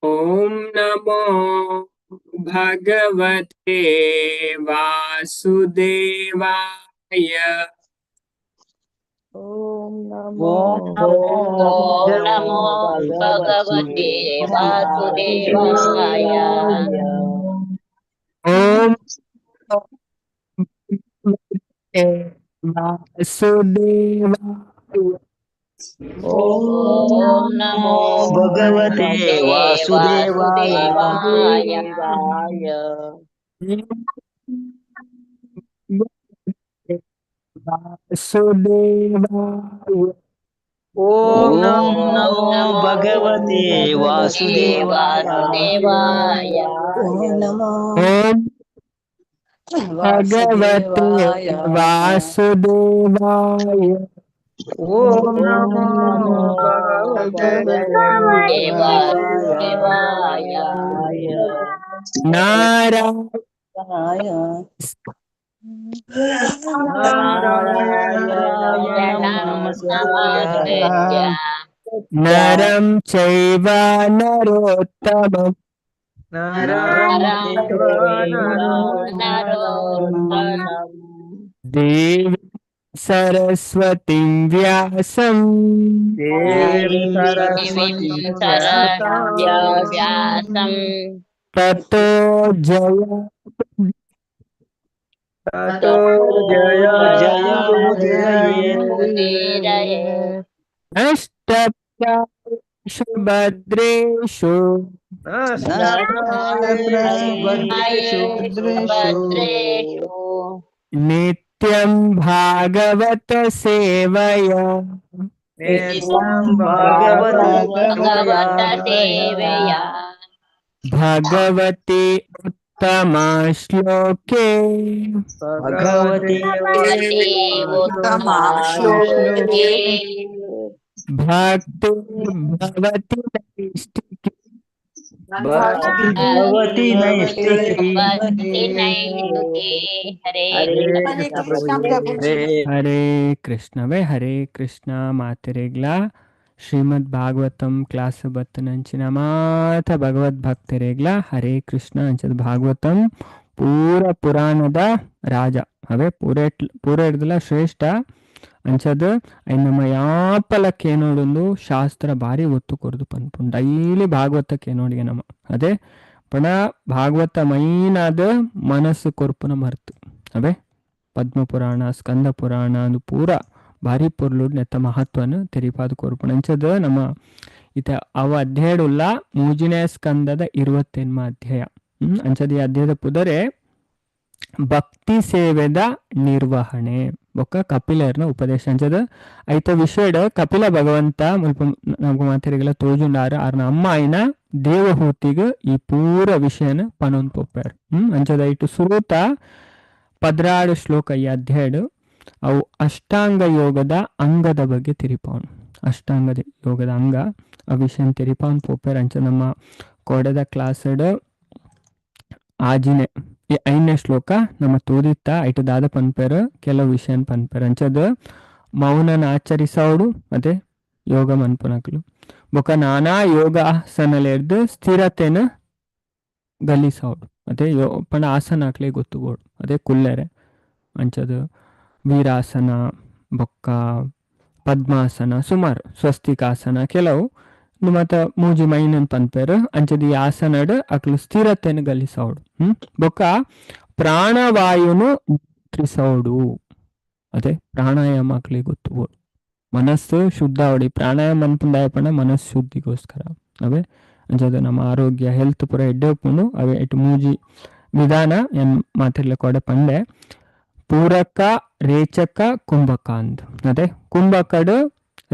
ॐ नमो भगवते वासुदेवाय। ॐ नमो नमो भगवते वासुदेवाय। ॐ वासुदेवाय। ॐ नमो भगवते वासुदेवाय। वासुदेवाय। ॐ नमो भगवते वासुदेवाय। ॐ नमो ॐ भगवते वासुदेवाय। वासुदेवाय। ॐ नमो भगवते वासुदेवाय। नारायण नारायणं नमस्कृत्य नरं चैव नरोत्तमं नरं चैव नरोत्तमं देवीं सरस्वतीं व्यासं देवीं सरस्वतीं व्यासं ततो ततो जयमुदीरये। नष्टप्रायेषु भद्रेषु भद्रेषु नित्यं भागवत सेवया नित्यं भगवत सेवया भगवति उत्तमा श्लोके भगवते उत्तमा श्लोके भक्तिर्भवति नैष्ठिकी भगवती नैष्ठिकी। हरे कृष्ण प्रभु जी। हरे कृष्ण वे हरे कृष्ण मातरेग्ला ಶ್ರೀಮದ್ ಭಾಗವತಂ ಕ್ಲಾಸ್ ಬತ್ತನಂಚಿನ ಮಾತ ಭಗವದ್ ಭಕ್ತರೇಗ್ಲ ಹರೇ ಕೃಷ್ಣ ಅಂಚದ ಭಾಗವತಂ ಪೂರ ಪುರಾಣದ ರಾಜ ಅವೇ ಪೂರ ಹಿಡ್ದಲ್ಲ ಶ್ರೇಷ್ಠ ಅಂಚದ ಐ ನಮ್ಮ ಯಾಪಲಕ್ಕೆ ಏನೋಡೊಂದು ಶಾಸ್ತ್ರ ಭಾರಿ ಒತ್ತು ಕೊರದು ಪನ್ಪುಂಡು ಡೈಲಿ ಭಾಗವತಕ್ಕೆ ಏನೋಡಿಗೆ ನಮ್ಮ ಅದೇ ಪಣ ಭಾಗವತ ಮೈನಾದ ಮನಸ್ಸು ಕೊರ್ಪುನ ಮರ್ತು ಅವೇ ಪದ್ಮ ಪುರಾಣ ಸ್ಕಂದ ಪುರಾಣ ಅದು ಪೂರ ಭಾರಿ ಪೊರ್ಲುಡ್ ನೆತ್ತ ಮಹತ್ವನ ತೆರಿಪಾದ ಕೊರ್ಪುಣಂಚದ ನಮ್ಮ ಇತ ಅವ ಅಧ್ಯಾಯಡುಲ್ಲ ಮೂಜಿನೇ ಸ್ಕಂದದ 28ನೇ ಅಧ್ಯಾಯ ಅಂಚದ ಈ ಅಧ್ಯಾಯದ ಪುದರೆ ಭಕ್ತಿ ಸೇವೆದ ನಿರ್ವಹಣೆ ಬೊಕ್ಕ ಕಪಿಲರ್ನ ಉಪದೇಶ ಅಂಚದ ಐತ ವಿಷಯಡ್ ಕಪಿಲ ಭಗವಂತ ಮುಲ್ಪ ನಮ್ಗೆ ಮಾತಾರಿಗೆಲ್ಲ ತೋಜುಂಡಾರ ಆರ್ನ ಅಮ್ಮ ಆಯ್ನ ದೇವಹೂತಿಗೆ ಈ ಪೂರ ವಿಷಯನ ಪನೊಂದು ಪೊಪ್ಪಾರು ಅಂಚದ ಇಟ್ಟು ಸುರೂತ 16 ಶ್ಲೋಕ ಈ ಅಧ್ಯಾಯಡ್ ಅವು ಅಷ್ಟಾಂಗ ಯೋಗದ ಅಂಗದ ಬಗ್ಗೆ ತಿರಿಪಾವನು ಅಷ್ಟಾಂಗದ ಯೋಗದ ಅಂಗ ಆ ವಿಷಯ ತಿರಿಪಾವನ್ ಪೋಪೇರ್ ಅಂಚ ನಮ್ಮ ಕೊಡದ ಕ್ಲಾಸಡ್ ಆಜಿನೆ ಈ 5ನೇ ಶ್ಲೋಕ ನಮ್ಮ ತೋದಿತ್ತ ಐಟದಾದ ಪನ್ಪೇರ್ ಕೆಲವು ವಿಷಯ ಪನ್ಪೇರ್ ಅಂಚದ ಮೌನನ ಆಚರಿಸೋಡು ಮತ್ತೆ ಯೋಗ ಮನ್ಪುನಕ್ಲು ಬೊಕ ನಾನಾ ಯೋಗ ಆಸನಲೆರ್ದು ಸ್ಥಿರತೆನ ಗಲಿಸೋಡು ಅದೇ ಪಣ ಆಸನ ಹಾಕ್ಲಿ ಗೊತ್ತುಗೋಡು ಅದೇ ಕುಲ್ಲೆರೆ ಅಂಚದು ವೀರಾಸನ ಬೊಕ್ಕ ಪದ್ಮಾಸನ ಸುಮಾರು ಸ್ವಸ್ತಿಕಾಸನ ಕೆಲವು ಮತ್ತು ಮೂಜಿ ಮೈನನ್ ಪನ್ಪೇರು ಅಂಚದಿ ಆಸನಡ್ ಅಕ್ಲು ಸ್ಥಿರತೆನ ಗಲಿಸೋಡು ಬೊಕ್ಕ ಪ್ರಾಣವಾಯುನು ನಿಯಂತ್ರಿಸೋಡು ಅದೇ ಪ್ರಾಣಾಯಾಮ ಹಾಕ್ಲಿ ಗೊತ್ತುಗೋಡು ಮನಸ್ಸು ಶುದ್ಧ ಹೊಡಿ ಪ್ರಾಣಾಯಾಮ ಅನ್ಪುಂದಾಯಪಣ ಮನಸ್ಸು ಶುದ್ಧಿಗೋಸ್ಕರ ಅವೇ ಅಂಚದ ನಮ್ಮ ಆರೋಗ್ಯ ಹೆಲ್ತ್ ಪೂರ ಎಡ್ಡೆಪ್ಪುನು ಅವೇ ಇಟ್ಟು ಮೂಜಿ ವಿಧಾನ ಏನ್ ಮಾತಿರ್ಲಿ ಕೊಡೆ ಪಂಡೆ ಪೂರಕ ರೇಚಕ ಕುಂಭಕ ಅಂದ್ ಅದೇ ಕುಂಭಕಡ್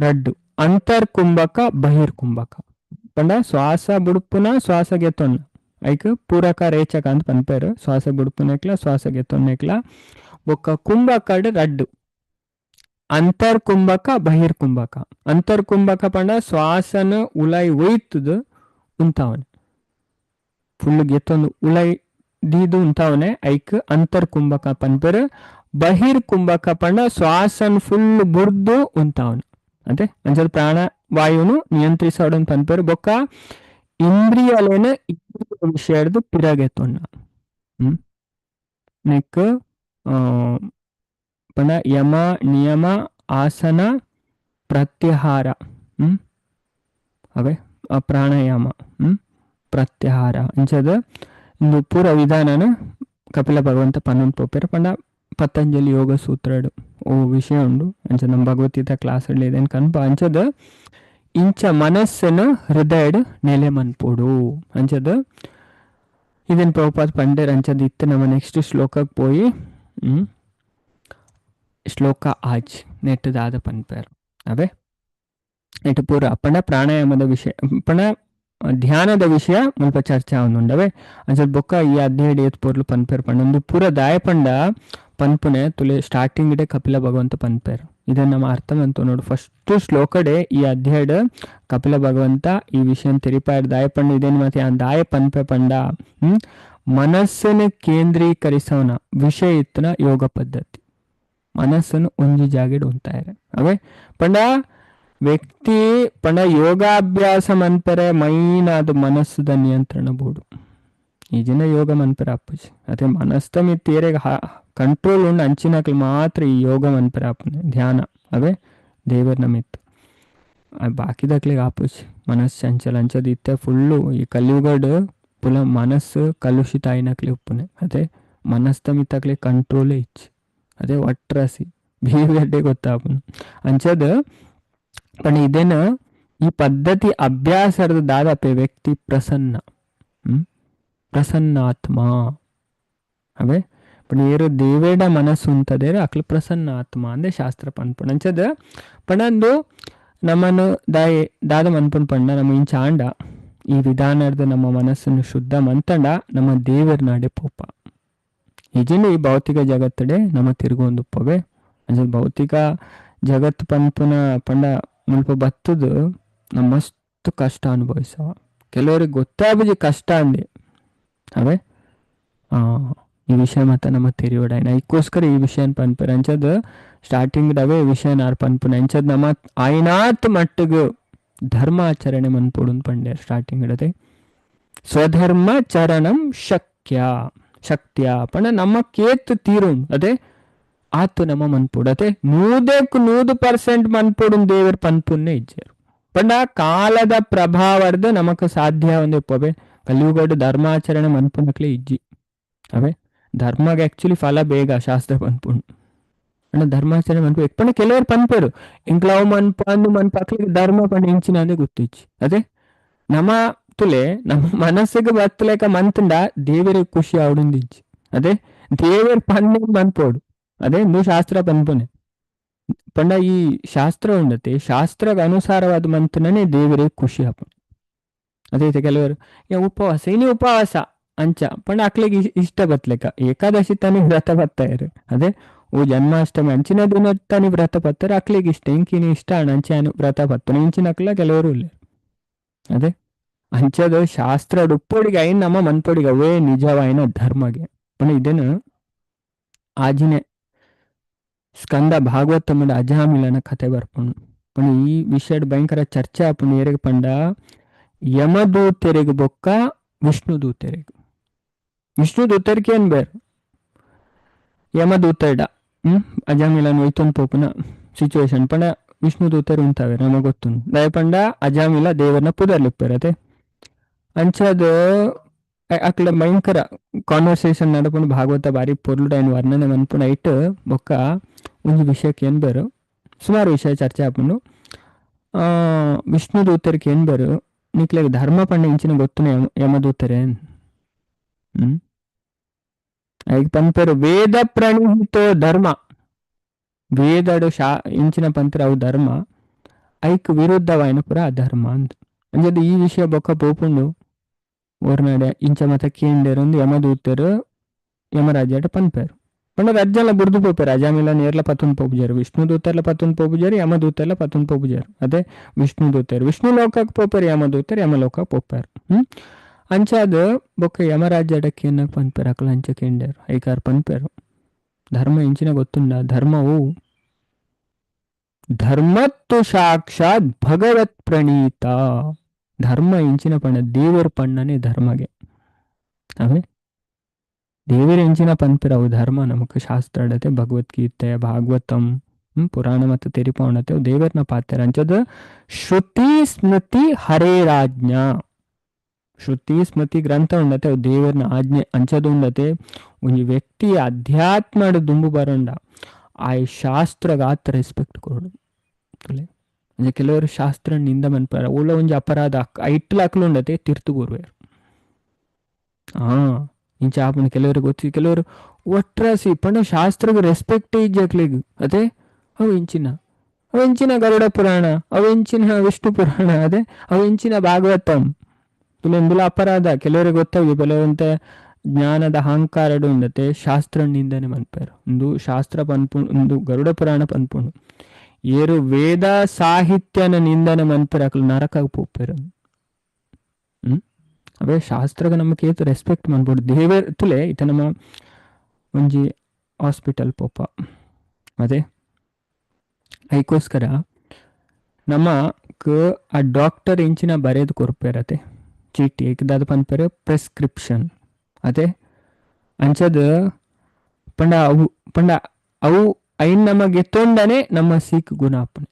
ರಡ್ಡು ಅಂತರ್ ಕುಂಭಕ ಬಹಿರ್ ಕುಂಭಕ ಪಂಡ ಶ್ವಾಸ ಬುಡುಪುನ ಶ್ವಾಸ ಗೆತ್ತೊನ್ನ ಐಕ್ ಪೂರಕ ರೇಚಕ ಅಂತ ಪನ್ಪೇರು ಶ್ವಾಸ ಬುಡುಪುನೆಕ್ಲ ಶ್ವಾಸ ಗೆತ್ತೊನ್ನೆಕ್ಲ ಬೊಕ್ಕ ಕುಂಭಕಡ್ ರಡ್ಡು ಅಂತರ್ ಕುಂಭಕ ಬಹಿರ್ ಕುಂಭಕ ಅಂತರ್ ಕುಂಭಕ ಪಂಡ ಶ್ವಾಸನ ಉಲೈ ಒಯ್ತದ ಉಂತಾವನೆ ಫುಲ್ ಗೆತ್ತೊಂದು ಉಲೈ ದೀದು ಉಂತಾವನೆ ಐಕ್ ಅಂತರ್ ಕುಂಭಕ ಪನ್ಪೇರು ಬಹಿರ್ ಕುಂಭಕ ಪಂಡ ಶ್ವಾಸನ್ ಫುಲ್ ಬುರ್ದು ಉಂತಾವನೆ ಅದೇ ಅಂಚದ ಪ್ರಾಣ ವಾಯುನು ನಿಯಂತ್ರಿಸೋಡನ್ ಪನ್ಪೇರು ಬೊಕ್ಕ ಇಂದ್ರಿಯಲೇನ ಇಂದ್ರಿಯ ವಿಷಯದ್ದು ಪಿರಗೆತೊನ್ನ ನೆಕ್ ಪಂಡ ಯಮ ನಿಯಮ ಆಸನ ಪ್ರತ್ಯಾಹಾರ ಅವೇ ಪ್ರಾಣಾಯಾಮ ಪ್ರತ್ಯಾಹಾರ ಅಂಚದ ಇಂದು ಪೂರ ವಿಧಾನನ ಕಪಿಲ ಭಗವಂತ ಪನ್ನೊಂದು ಪೋಪೆರ ಪಂಡ ಪತಂಜಲಿ ಯೋಗ ಸೂತ್ರಡು ಓ ವಿಷಯ ಉಂಡು ಅಂಚ ನಮ್ಮ ಭಗವದ್ಗೀತಾ ಕ್ಲಾಸ್ ಇದೇನು ಕನ್ಪ ಅಂಚದ ಇಂಚ ಮನಸ್ಸನ್ನು ಹೃದಯಡ್ ನೆಲೆ ಮನ್ಪೋಡು ಅಂಚದ ಇದನ್ ಪ್ರಭುಪಾದ ಪಂಡೇರ್ ಅಂಚದ ಇತ್ತು ನಮ್ಮ ನೆಕ್ಸ್ಟ್ ಶ್ಲೋಕಕ್ಕೆ ಪೋಯಿ ಶ್ಲೋಕ ಆಜ್ ನೆಟ್ಟದಾದ ಪನ್ಪೇರು ಅವೇ ನೆಟ್ಟು ಪೂರ ಪಂಡ ಪ್ರಾಣಾಯಾಮದ ವಿಷಯ ಪಂಡ ಧ್ಯಾನದ ವಿಷಯ ಮುಲ್ಪ ಚರ್ಚೆ ಆವೊಂದುಂಡವೆ ಅಂಚದ ಬೊಕ್ಕ ಈ ಅಧ್ಯಯನ ಏತ್ ಪೊರ್ಲು ಪನ್ಪೇರು ಪಂಡ ಪೂರ ದಾಯ ಪಂಡ ಪನ್ಪುನೆ ತುಲೆ ಸ್ಟಾರ್ಟಿಂಗ್ ಡೆ ಕಪಿಲ ಭಗವಂತ ಪನ್ಪೇರು ಇದನ್ನ ನಮ್ಮ ಅರ್ಥ ಅಂತ ನೋಡು ಫಸ್ಟ್ ಶ್ಲೋಕಡೆ ಈ ಅಧ್ಯಯನ ಕಪಿಲ ಭಗವಂತ ಈ ವಿಷಯ ತೆರಿಪಾಯ ದಾಯ ಪಂಡ ಇದೇನು ಮತ್ತೆ ಆ ದಾಯ ಪನ್ಪೆ ಪಂಡ ಮನಸ್ಸನ್ನು ಕೇಂದ್ರೀಕರಿಸೋನ ವಿಷಯ ಇತ್ತನ ಯೋಗ ಪದ್ಧತಿ ಮನಸ್ಸನ್ನು ಒಂಜಿ ಜಾಗೆಡ್ ಉಂತಾಯಿರೆ ಅವೇ ಪಂಡ ವ್ಯಕ್ತಿ ಪಂಡ ಯೋಗಾಭ್ಯಾಸ ಮನ್ಪರೆ ಮೈನ್ ಅದು ಮನಸ್ಸುದ ನಿಯಂತ್ರಣ ಬೋಡು ಈ ಜನ ಯೋಗ ಮನ್ಪರೆ ಅಪ್ಪಜಿ ಅದೇ ಮನಸ್ತ ಮಿತ್ತೇರೆಗೆ ಕಂಟ್ರೋಲ್ ಉಂಡು ಅಂಚಿನಕ್ಲು ಮಾತ್ರ ಈ ಯೋಗ ಮನ್ಪರೆ ಅಪ್ಪನೆ ಧ್ಯಾನ ಅವೇ ದೇವರ ಮಿತ್ತು ಬಾಕಿದಕ್ಲಿಗೆ ಆಪುಜಿ ಮನಸ್ಸು ಚಂಚಲ ಅಂಚದ ಇತ್ತೆ ಫುಲ್ಲು ಈ ಕಲಿಯುಗಡ್ ಪುಲ ಮನಸ್ಸು ಕಲುಷಿತ ಆಯ್ನಕ್ಲಿ ಉಪ್ಪುನೆ ಅದೇ ಮನಸ್ತ ಮಿತ್ತಕ್ಲಿ ಕಂಟ್ರೋಲೇ ಇಚ್ಚಿ ಅದೇ ಒಟ್ರಾಸಿ ಬಿಹೇವಿಯರ್ಡೇ ಗೊತ್ತಾಪುನು ಅಂಚದ ಪಣ ಇದೇನ ಈ ಪದ್ಧತಿ ಅಭ್ಯಾಸದ ದಾದಾಪೆ ವ್ಯಕ್ತಿ ಪ್ರಸನ್ನ ಪ್ರಸನ್ನಾತ್ಮ ಅವೇ ಪಣ ಏರು ದೇವೇಡ ಮನಸ್ಸು ಉಂಟದೇರು ಅಕ್ಲು ಪ್ರಸನ್ನ ಆತ್ಮ ಅಂದೆ ಶಾಸ್ತ್ರ ಪನ್ಪುಣ ಅಂಚದ ಪಣಂದು ನಮ್ಮನ್ನು ದಾದ ಮನ್ಪುಣ್ ಪಂಡ ನಮ್ಮ ಇಂಚಾಂಡ ಈ ವಿಧಾನದ ನಮ್ಮ ಮನಸ್ಸನ್ನು ಶುದ್ಧ ಮಂತಂಡ ನಮ್ಮ ದೇವರ ನಾಡೆ ಪೋಪ ಈಜಿನ ಈ ಭೌತಿಕ ಜಗತ್ತಡೆ ನಮ್ಮ ತಿರುಗೊಂದುಪ್ಪವೆ ಅಂಚ ಭೌತಿಕ ಜಗತ್ತು ಪನ್ಪುನ ಪಂಡ ಮುಲ್ಪ ಬತ್ತದು ನಮ್ಮ ಮಸ್ತ್ ಕಷ್ಟ ಅನುಭವಿಸವ ಕೆಲವರಿಗೆ ಗೊತ್ತಾಬುಜಿ ಕಷ್ಟ ಅಂದೆ ಅವೇ ಈ ವಿಷಯ ಮತ್ತೆ ನಮ್ಮ ತೆರಿಯೋಡಾಯ್ನ ಇದಕ್ಕೋಸ್ಕರ ಈ ವಿಷಯ ಪನ್ಪುರ ಅಂಚದ ಸ್ಟಾರ್ಟಿಂಗ್ ಅವೇ ವಿಷಯ ನಾರ್ ಪನ್ಪುನ ಅಂಚದ್ ನಮ್ಮ ಆಯ್ನಾತ್ ಮಟ್ಟಿಗೆ ಧರ್ಮಾಚರಣೆ ಮನ್ಪೋಡು ಪಂಡೆ ಸ್ಟಾರ್ಟಿಂಗ್ ಇಡದೆ ಸ್ವಧರ್ಮಾಚರಣಂ ಶಕ್ತ್ಯ ಪಂಡ ನಮ್ಮ ಕೇತ್ ತೀರು ಅದೇ ಆತು ನಮ್ಮ ಮನ್ಪೋಡು ಅದೇ 100% ಮನ್ಪೋಡು ದೇವರ ಪನ್ಪುನ್ನೆ ಇಜ್ಜರು ಪಂಡ ಕಾಲದ ಪ್ರಭಾವದ ನಮಕ್ ಸಾಧ್ಯ ಒಂದೇ ಪೊಬೆ ಕಲಿಯುಗಡ್ ಧರ್ಮಾಚರಣೆ ಮನ್ಪುನಕ್ಲೆ ಇಜ್ಜಿ ಅವೇ ಧರ್ಮಗೆ ಆಕ್ಚುಲಿ ಫಲ ಬೇಗ ಶಾಸ್ತ್ರ ಪನ್ಪುಂಡು ಅಣ್ಣ ಧರ್ಮಾಚರಣೆ ಮನ್ಪು ಪಂಡ ಕೆಲವರು ಪನ್ಪೇರು ಇಂಕ್ಲಾವ್ ಮನ್ಪಂದು ಮನ್ಪಕ್ಲಿಗೆ ಧರ್ಮ ಪಂಡ ಇಂಚಿನ ಅಂದೇ ಗೊತ್ತಿಚ್ಚಿ ಅದೇ ನಮ್ಮ ತುಲೆ ನಮ್ಮ ಮನಸ್ಸಿಗೆ ಬತ್ತಲೇಕ ಮಂತಂಡ ದೇವರಿಗೆ ಖುಷಿ ಅವಡಿಂದಿಜ್ಜಿ ಅದೇ ದೇವರ ಪನ್ನೆ ಮನ್ಪೋಡು ಅದೇ ನೀವು ಶಾಸ್ತ್ರ ಪನ್ಪುನೆ ಪಂಡ ಈ ಶಾಸ್ತ್ರ ಉಂಡತೆ ಶಾಸ್ತ್ರಕ್ಕೆ ಅನುಸಾರವಾದ ಮಂತನೇ ದೇವರಿಗೆ ಖುಷಿ ಹಾಪ ಅದೇ ಕೆಲವರು ಉಪವಾಸ ಇನಿ ಉಪವಾಸ ಅಂಚ ಪಂಡ ಅಕ್ಲಿಗೆ ಇಷ್ಟ ಬತ್ಲೆಕ ಏಕಾದಶಿ ತಾನೇ ವ್ರತ ಬತ್ತಾಯಿರು ಅದೇ ಓ ಜನ್ಮಾಷ್ಟಮಿ ಅಂಚಿನ ದಿನ ತಾನೇ ವ್ರತ ಬತ್ತಾರೆ ಅಕ್ಲಿಗೆ ಇಷ್ಟ ಇಂಕಿನಿ ಇಷ್ಟ ಅಂಚೆ ವ್ರತ ಬತ್ತನೆ ಇಂಚಿನ ಅಕ್ಲ ಕೆಲವರು ಇಲ್ಲ ಅದೇ ಅಂಚದ ಶಾಸ್ತ್ರ ಉಪ್ಪೊಡಿಗೆ ಐನ್ ನಮ್ಮ ಮನ್ಪೊಡಿಗೆ ಅವೇ ನಿಜವಾಯಿನ ಧರ್ಮಗೆ ಪಂಡ ಇದೇನು ಆಜಿನೆ ಸ್ಕಂದ ಭಾಗವತಮದ ಅಜಾಮಿಲನ ಕಥೆ ಬರ್ಪುಂಡು ಪಂಡ ಈ ವಿಷಯದ ಭಯಂಕರ ಚರ್ಚೆ ಆಪುಂಡು ಏರೆಗೆ ಪಂಡ ಯಮದೂತರಿಗೆ ಬೊಕ್ಕ ವಿಷ್ಣುದೂತರಿಗೆ ವಿಷ್ಣುದೂತರಿಗೆ ಏನ್ ಬೇರು ಯಮದೂತಡ ಅಜಾಮಿಲನ್ ಒಯ್ತೊಂದು ಪೋಪುನ ಸಿಚುವೇಶನ್ ಪಂಡ ವಿಷ್ಣುದೂತರು ಉಂತಾವೆ ನಮಗೆ ಗೊತ್ತು ದಯಪಂಡ ಅಜಾಮಿಲ ದೇವರನ್ನ ಪುದರ್ಲಿಪ್ಪೇರತೆ ಅಂಚದ ಅಕ್ಲ ಭಯಂಕರ ಕಾನ್ವರ್ಸೇಷನ್ ನಡ್ಕೊಂಡು ಭಾಗವತ ಬಾರಿ ಪೊರ್ಲು ಡೈನ್ ವರ್ಣನೆ ಮನ್ಪುನ ಇಟ್ಟು ಬೊಕ್ಕ ಒಂದು ವಿಷಯಕ್ಕೆ ಏನ್ ಬೇರು ಸುಮಾರು ವಿಷಯ ಚರ್ಚೆ ಆಪುಂಡು ವಿಷ್ಣುದೂತರಿಗೆ ಏನ್ ಬೇರು ನಿಕ್ಲೆಗೆ ಧರ್ಮ ಪಂಡ ಇಂಚಿನ ಗೊತ್ತುನೆ ಯಮದೂತರೇ ಈಗ ಪಂಪರು ವೇದ ಪ್ರಣೀತೋ ಧರ್ಮ ವೇದಡು ಇಂಚಿನ ಪಂತರ ಅವು ಧರ್ಮ ಐಕ್ ವಿರುದ್ಧವಾಯಿನ ಪುರ ಅಧರ್ಮ ಅಂತ ಅಂಜದು ಈ ವಿಷಯ ಬೊಕ್ಕ ಪೋಪುಂಡು ಓರ್ನಾಡೆ ಇಂಚ ಮತ ಕೇಂಡೇರೊಂದು ಯಮದೂತರು ಯಮರಾಜಾಟ ಪನ್ಪೇರು ಪಂಡ ರಜ್ಜಲ ಬುಡ್ದು ಪೋಪೇರು ಅಜಾಮಿಲ ನೇರ್ಲ ಪತ್ತೊಂದು ಪೋಪುಜಾರು ವಿಷ್ಣುದೂತರ್ಲ ಪತ್ತೊಂದು ಪೋಪುಜಾರು ಯಮದೂತರ್ಲ ಪತ್ತೊಂದು ಪೋಪುಜಾರು ಅದೇ ವಿಷ್ಣುದೂತರು ವಿಷ್ಣು ಲೋಕಕ್ಕೆ ಪೋಪೇರು ಯಮದೂತರು ಯಮಲೋಕಕ್ಕೆ ಪೋಪಾರು ಅಂಚಾದ ಬೊಕ್ಕ ಯಮರಾಜಾಟಕ್ಕೆ ಏನಾಗ ಪನ್ಪೇರು ಅಕ್ಲ ಅಂಚ ಕೇಂಡೇರು ಐಕಾರ್ ಪನ್ಪೇರು ಧರ್ಮ ಇಂಚಿನ ಗೊತ್ತುಂಡ ಧರ್ಮವು ಧರ್ಮತ್ತು ಸಾಕ್ಷಾತ್ ಭಗವತ್ ಪ್ರಣೀತ ಧರ್ಮ ಇಂಚಿನ ಪಣ್ಣ ದೇವರ ಪಣ್ಣನೆ ಧರ್ಮಗೆ ಅವೇ ದೇವರ ಎಂಚಿನ ಪಂಪಿರವು ಧರ್ಮ ನಮಕ್ ಶಾಸ್ತ್ರ ಅಡತೆ ಭಗವದ್ಗೀತೆ ಭಾಗವತಂ ಪುರಾಣ ಮತ್ತು ತೆರಿಪವಣತೆ ದೇವರನ ಪಾತ್ರ ಅಂಚದ ಶ್ರುತಿ ಸ್ಮೃತಿ ಹರೇರಾಜ್ಞಾ ಶ್ರುತಿ ಸ್ಮೃತಿ ಗ್ರಂಥ ಉಂಡತೆ ಅವು ದೇವರನ ಆಜ್ಞೆ ಅಂಚದು ಉಂಡತೆ ಒಂಜಿ ವ್ಯಕ್ತಿ ಅಧ್ಯಾತ್ಮಡ್ ದುಂಬು ಬರೋಂಡ ಆ ಶಾಸ್ತ್ರಗಾತ ರೆಸ್ಪೆಕ್ಟ್ ಕೊಡು ತುಲೆ ಅಂದ್ರೆ ಕೆಲವರು ಶಾಸ್ತ್ರ ನಿಂದ ಮನ್ಪಾರ ಉಳ್ಳ ಒಂಜಿ ಅಪರಾಧ ಐಟ್ಲ ಅಕ್ಲು ಉಂಡತೆ ತಿರ್ತು ಕೂರ್ವೇರು ಇಂಚ ಆಪಣ ಕೆಲವರು ಗೊತ್ತಿ ಕೆಲವರು ಒಟ್ರಾಸಿ ಪಂಡ ಶಾಸ್ತ್ರಗ ರೆಸ್ಪೆಕ್ಟ್ ಇಜ್ಜಕ್ಲಿಗ್ ಅದೇ ಅವು ಇಂಚಿನ ಗರುಡ ಪುರಾಣ ಅವು ಇಂಚಿನ ವಿಷ್ಣು ಪುರಾಣ ಅದೇ ಅವು ಇಂಚಿನ ಭಾಗವತಂ ತುಲೆಂದುಲ ಅಪರಾಧ ಕೆಲವರಿಗೆ ಗೊತ್ತಾಗಿ ಕೆಲವಂತ ಜ್ಞಾನದ ಅಹಂಕಾರಡು ಉಂಡತೆ ಶಾಸ್ತ್ರ ನಿಂದನೆ ಮನ್ಪೇರು ಒಂದು ಶಾಸ್ತ್ರ ಪನ್ಪುಂಡು ಒಂದು ಗರುಡ ಪುರಾಣ ಪನ್ಪುಂಡು ಏರು ವೇದ ಸಾಹಿತ್ಯನ ನಿಂದನೆ ಮನ್ಪೇರು ಅಕ್ಲು ನರಕಾಗ ಪೋಪೇರು ಅವೇ ಶಾಸ್ತ್ರಗ ನಮಗೆ ಏತು ರೆಸ್ಪೆಕ್ಟ್ ಮಾಡ್ಬೋದು ದೇವರ್ ತುಲೆ ಇತ ನಮ್ಮ ಒಂಜಿ ಹಾಸ್ಪಿಟಲ್ ಪೋಪ ಅದೇ ಅದಕ್ಕೋಸ್ಕರ ನಮಕ್ ಆ ಡಾಕ್ಟರ್ ಇಂಚಿನ ಬರೆದು ಕೊರ್ಪೇರತೆ ಚೀಟಿ ಏಕದಾದ ಪನ್ಪೇರು ಪ್ರೆಸ್ಕ್ರಿಪ್ಷನ್ ಅದೇ ಅಂಚದ ಪಂಡ ಅವು ಐನ್ ನಮಗೆ ಎತ್ತೊಂಡನೆ ನಮ್ಮ ಸೀಕ್ ಗುಣ ಅಪ್ಪನೆ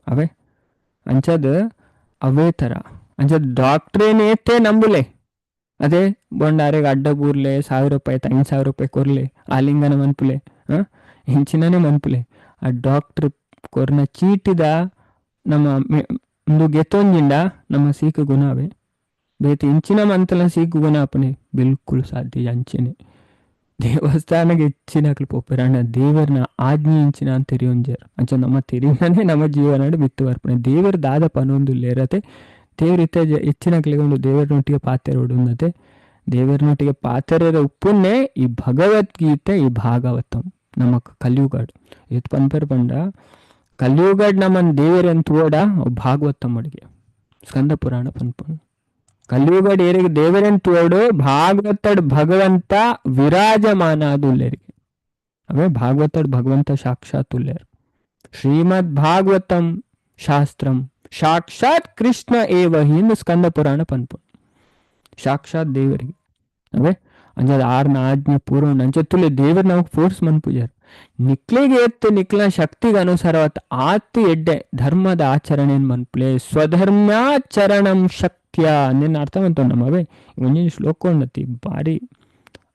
ಅವೇ ಅಂಚದ ಅವೇ ತರ ಅಂಚದ ಡಾಕ್ಟ್ರೇನೇತೆ ನಂಬುಲೆ ಅದೇ ಬೊಂಡಾರೆಗೆ ಅಡ್ಡ ಬೂರ್ಲೆ 1,000 ರೂಪಾಯಿ 5,000 ರೂಪಾಯಿ ಕೊರ್ಲೆ ಆಲಿಂಗನ ಮನ್ಪುಲೆ ಇಂಚಿನನೇ ಮನ್ಪುಲೆ ಆ ಡಾಕ್ಟರ್ ಕೊರ್ನ ಚೀಟಿದ ನಮ್ಮ ಒಂದು ಗೆತ್ತೊಂಜಿಂಡ ನಮ್ಮ ಸೀಕ ಗುಣ ಅವೇ ಬೇತಿ ಇಂಚಿನ ಮಂತಲ ಸೀಕು ಗುಣ ಅಪ್ಪನೆ ಬಿಲ್ಕುಲ್ ಸಾಧ್ಯ ಅಂಚೆನೆ ದೇವಸ್ಥಾನಕ್ಕೆ ಹೆಚ್ಚಿನಕ್ಲು ಪೋಪೆರಣ್ಣ ದೇವರನ ಆಜ್ಞೆ ಇಂಚಿನ ಅಂತ ತೆರಿಯೊಂಜರ್ ಅಂಚ ನಮ್ಮ ತೆರಿಯನೇ ನಮ್ಮ ಜೀವನ ಬಿತ್ತು ಅರ್ಪಣೆ ದೇವರ ದಾದ ಪನೊಂದು ಲೇರತೆ ದೇವ್ರಿತ ಹೆಚ್ಚಿನಕ್ಲಿಗೆ ಒಂದು ದೇವರನೊಟ್ಟಿಗೆ ಪಾತ್ರೆ ಹೊಡುಂದತೆ ದೇವರನೊಟ್ಟಿಗೆ ಪಾತ್ರೆ ಉಪ್ಪನ್ನೇ ಈ ಭಗವದ್ಗೀತೆ ಈ ಭಾಗವತಂ ನಮಕ್ ಕಲಿಯುಗಾಡ್ ಇದು ಪನ್ಪರ್ ಪಂಡ ಕಲಿಯುಗಾಡ್ ನಮ್ಮನ್ ದೇವರಂತ ಓಡ ಭಾಗವತಂ ಅಡಿಗೆ ಸ್ಕಂದ ಪುರಾಣ ಪನ್ಪುಂಡು ಕಲಿಯುಗಡ್ ಏರಿಗೆ ದೇವರಂತ ಓಡು ಭಾಗವತಡ್ ಭಗವಂತ ವಿರಾಜಮಾನ ಆದುಲ್ಲೇರಿಗೆ ಅವೇ ಭಾಗವತಡ್ ಭಗವಂತ ಸಾಕ್ಷಾತ್ ಉಲ್ಲೇರು ಶ್ರೀಮದ್ ಭಾಗವತಂ ಶಾಸ್ತ್ರಂ ಸಾಕ್ಷಾತ್ ಕೃಷ್ಣ ಏವ ಹಿಂದ್ ಸ್ಕಂದ ಪುರಾಣ ಪನ್ಪುಂಡು ಸಾಕ್ಷಾತ್ ದೇವರಿಗೆ ಅವೇ ಅಂಜದ ಆರ್ನ ಆಜ್ಞೆ ಪೂರ್ವ ಅಂಚತ್ತುಲೆ ದೇವರು ನಮಗೆ ಫೋರ್ಸ್ ಮನ್ಪುಜಾರ ನಿಕ್ಲಿಗೆ ಎತ್ತು ನಿಕ್ಲ ಶಕ್ತಿಗೆ ಅನುಸಾರವತ್ ಆತು ಎಡ್ಡೆ ಧರ್ಮದ ಆಚರಣೆ ಮನ್ಪುಲೆ ಸ್ವಧರ್ಮಾಚರಣಂ ಶಕ್ತಿಯ ನಿನ್ನ ಅರ್ಥ ಬಂತು ನಮ್ಮವೇ ಒಂಜಿನ ಶ್ಲೋಕ ಉನ್ನತಿ ಭಾರಿ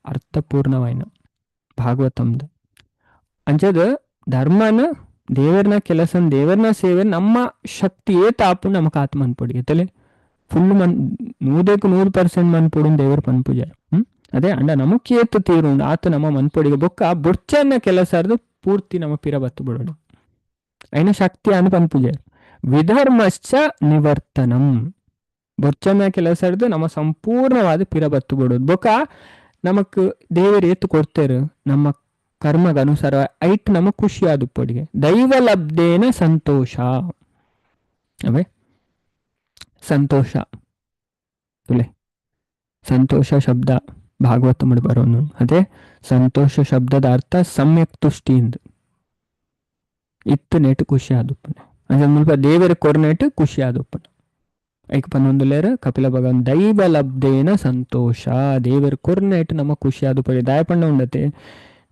ಅರ್ಥಪೂರ್ಣವಾಯಿನ ಭಾಗವತಂದ ಅಂಚದ ಧರ್ಮನ ದೇವರನ ಕೆಲಸ ದೇವರನ ಸೇವೆ ನಮ್ಮ ಶಕ್ತಿ ಏತಾಪು ನಮಕ್ ಆತ್ಮ ಅನ್ಪೊಡಿ ಎತ್ತಲೆ ಫುಲ್ 100% ಮನ್ಪೊಡು ದೇವರ ಪನ್ಪುಜಾರ ಅದೇ ಅಂಡ ನಮಕ್ ಏತು ತೀರು ಆತ ನಮ್ಮ ಮನ್ಪೊಡಿಗೆ ಬೊಕ್ಕ ಬೊಚ್ಚನ್ನ ಕೆಲಸ ಪೂರ್ತಿ ನಮ್ಮ ಪಿರ ಬತ್ತು ಬಿಡೋಣ ಐನ ಶಕ್ತಿ ಅನ್ನು ಪನ್ಪುಜಾರ ವಿಧರ್ಮಶ್ಚ ನಿವರ್ತನಂ ಬೊಚ್ಚನ್ನ ಕೆಲಸ ನಮ್ಮ ಸಂಪೂರ್ಣವಾದ ಪಿರ ಬತ್ತು ಬಿಡೋದು ಬೊಕ್ಕ ನಮಕ್ ದೇವರು ಏತು ಕೊಡ್ತೇರು ನಮ್ಮ ಕರ್ಮಗ ಅನುಸಾರ ಐಟ್ ನಮಗ್ ಖುಷಿ ಆದ ಪೊಡಿಗೆ ದೈವ ಲಬ್ಧೇನ ಸಂತೋಷ ಅವೇ ಸಂತೋಷ ತುಲೆ ಸಂತೋಷ ಶಬ್ದ ಭಾಗವತ ಮಾಡಿ ಬರೋನು ಅದೇ ಸಂತೋಷ ಶಬ್ದದ ಅರ್ಥ ಸಮ್ಯಕ್ ತುಷ್ಟಿಯಿಂದ ಇತ್ತು ನೆಟ್ ಖುಷಿ ಆದುಪ್ಪನೆ ಅದ್ರ ಮೂಲಕ ದೇವರ ಕೊರ್ನೆಟ್ ಖುಷಿ ಆದುಪ್ಪನ ಐಕ್ ಪನ್ನೊಂದು ಲೇರ ಕಪಿಲ ಭಗವಾನ್ ದೈವ ಲಬ್ಧೇನ ಸಂತೋಷ ದೇವರ ಕೊರ್ನೆಟ್ ನಮಗ್ ಖುಷಿ ಆದುಪ್ಪಡೆ ದಾಯಪಣ್ಣ ಉಂಡತೆ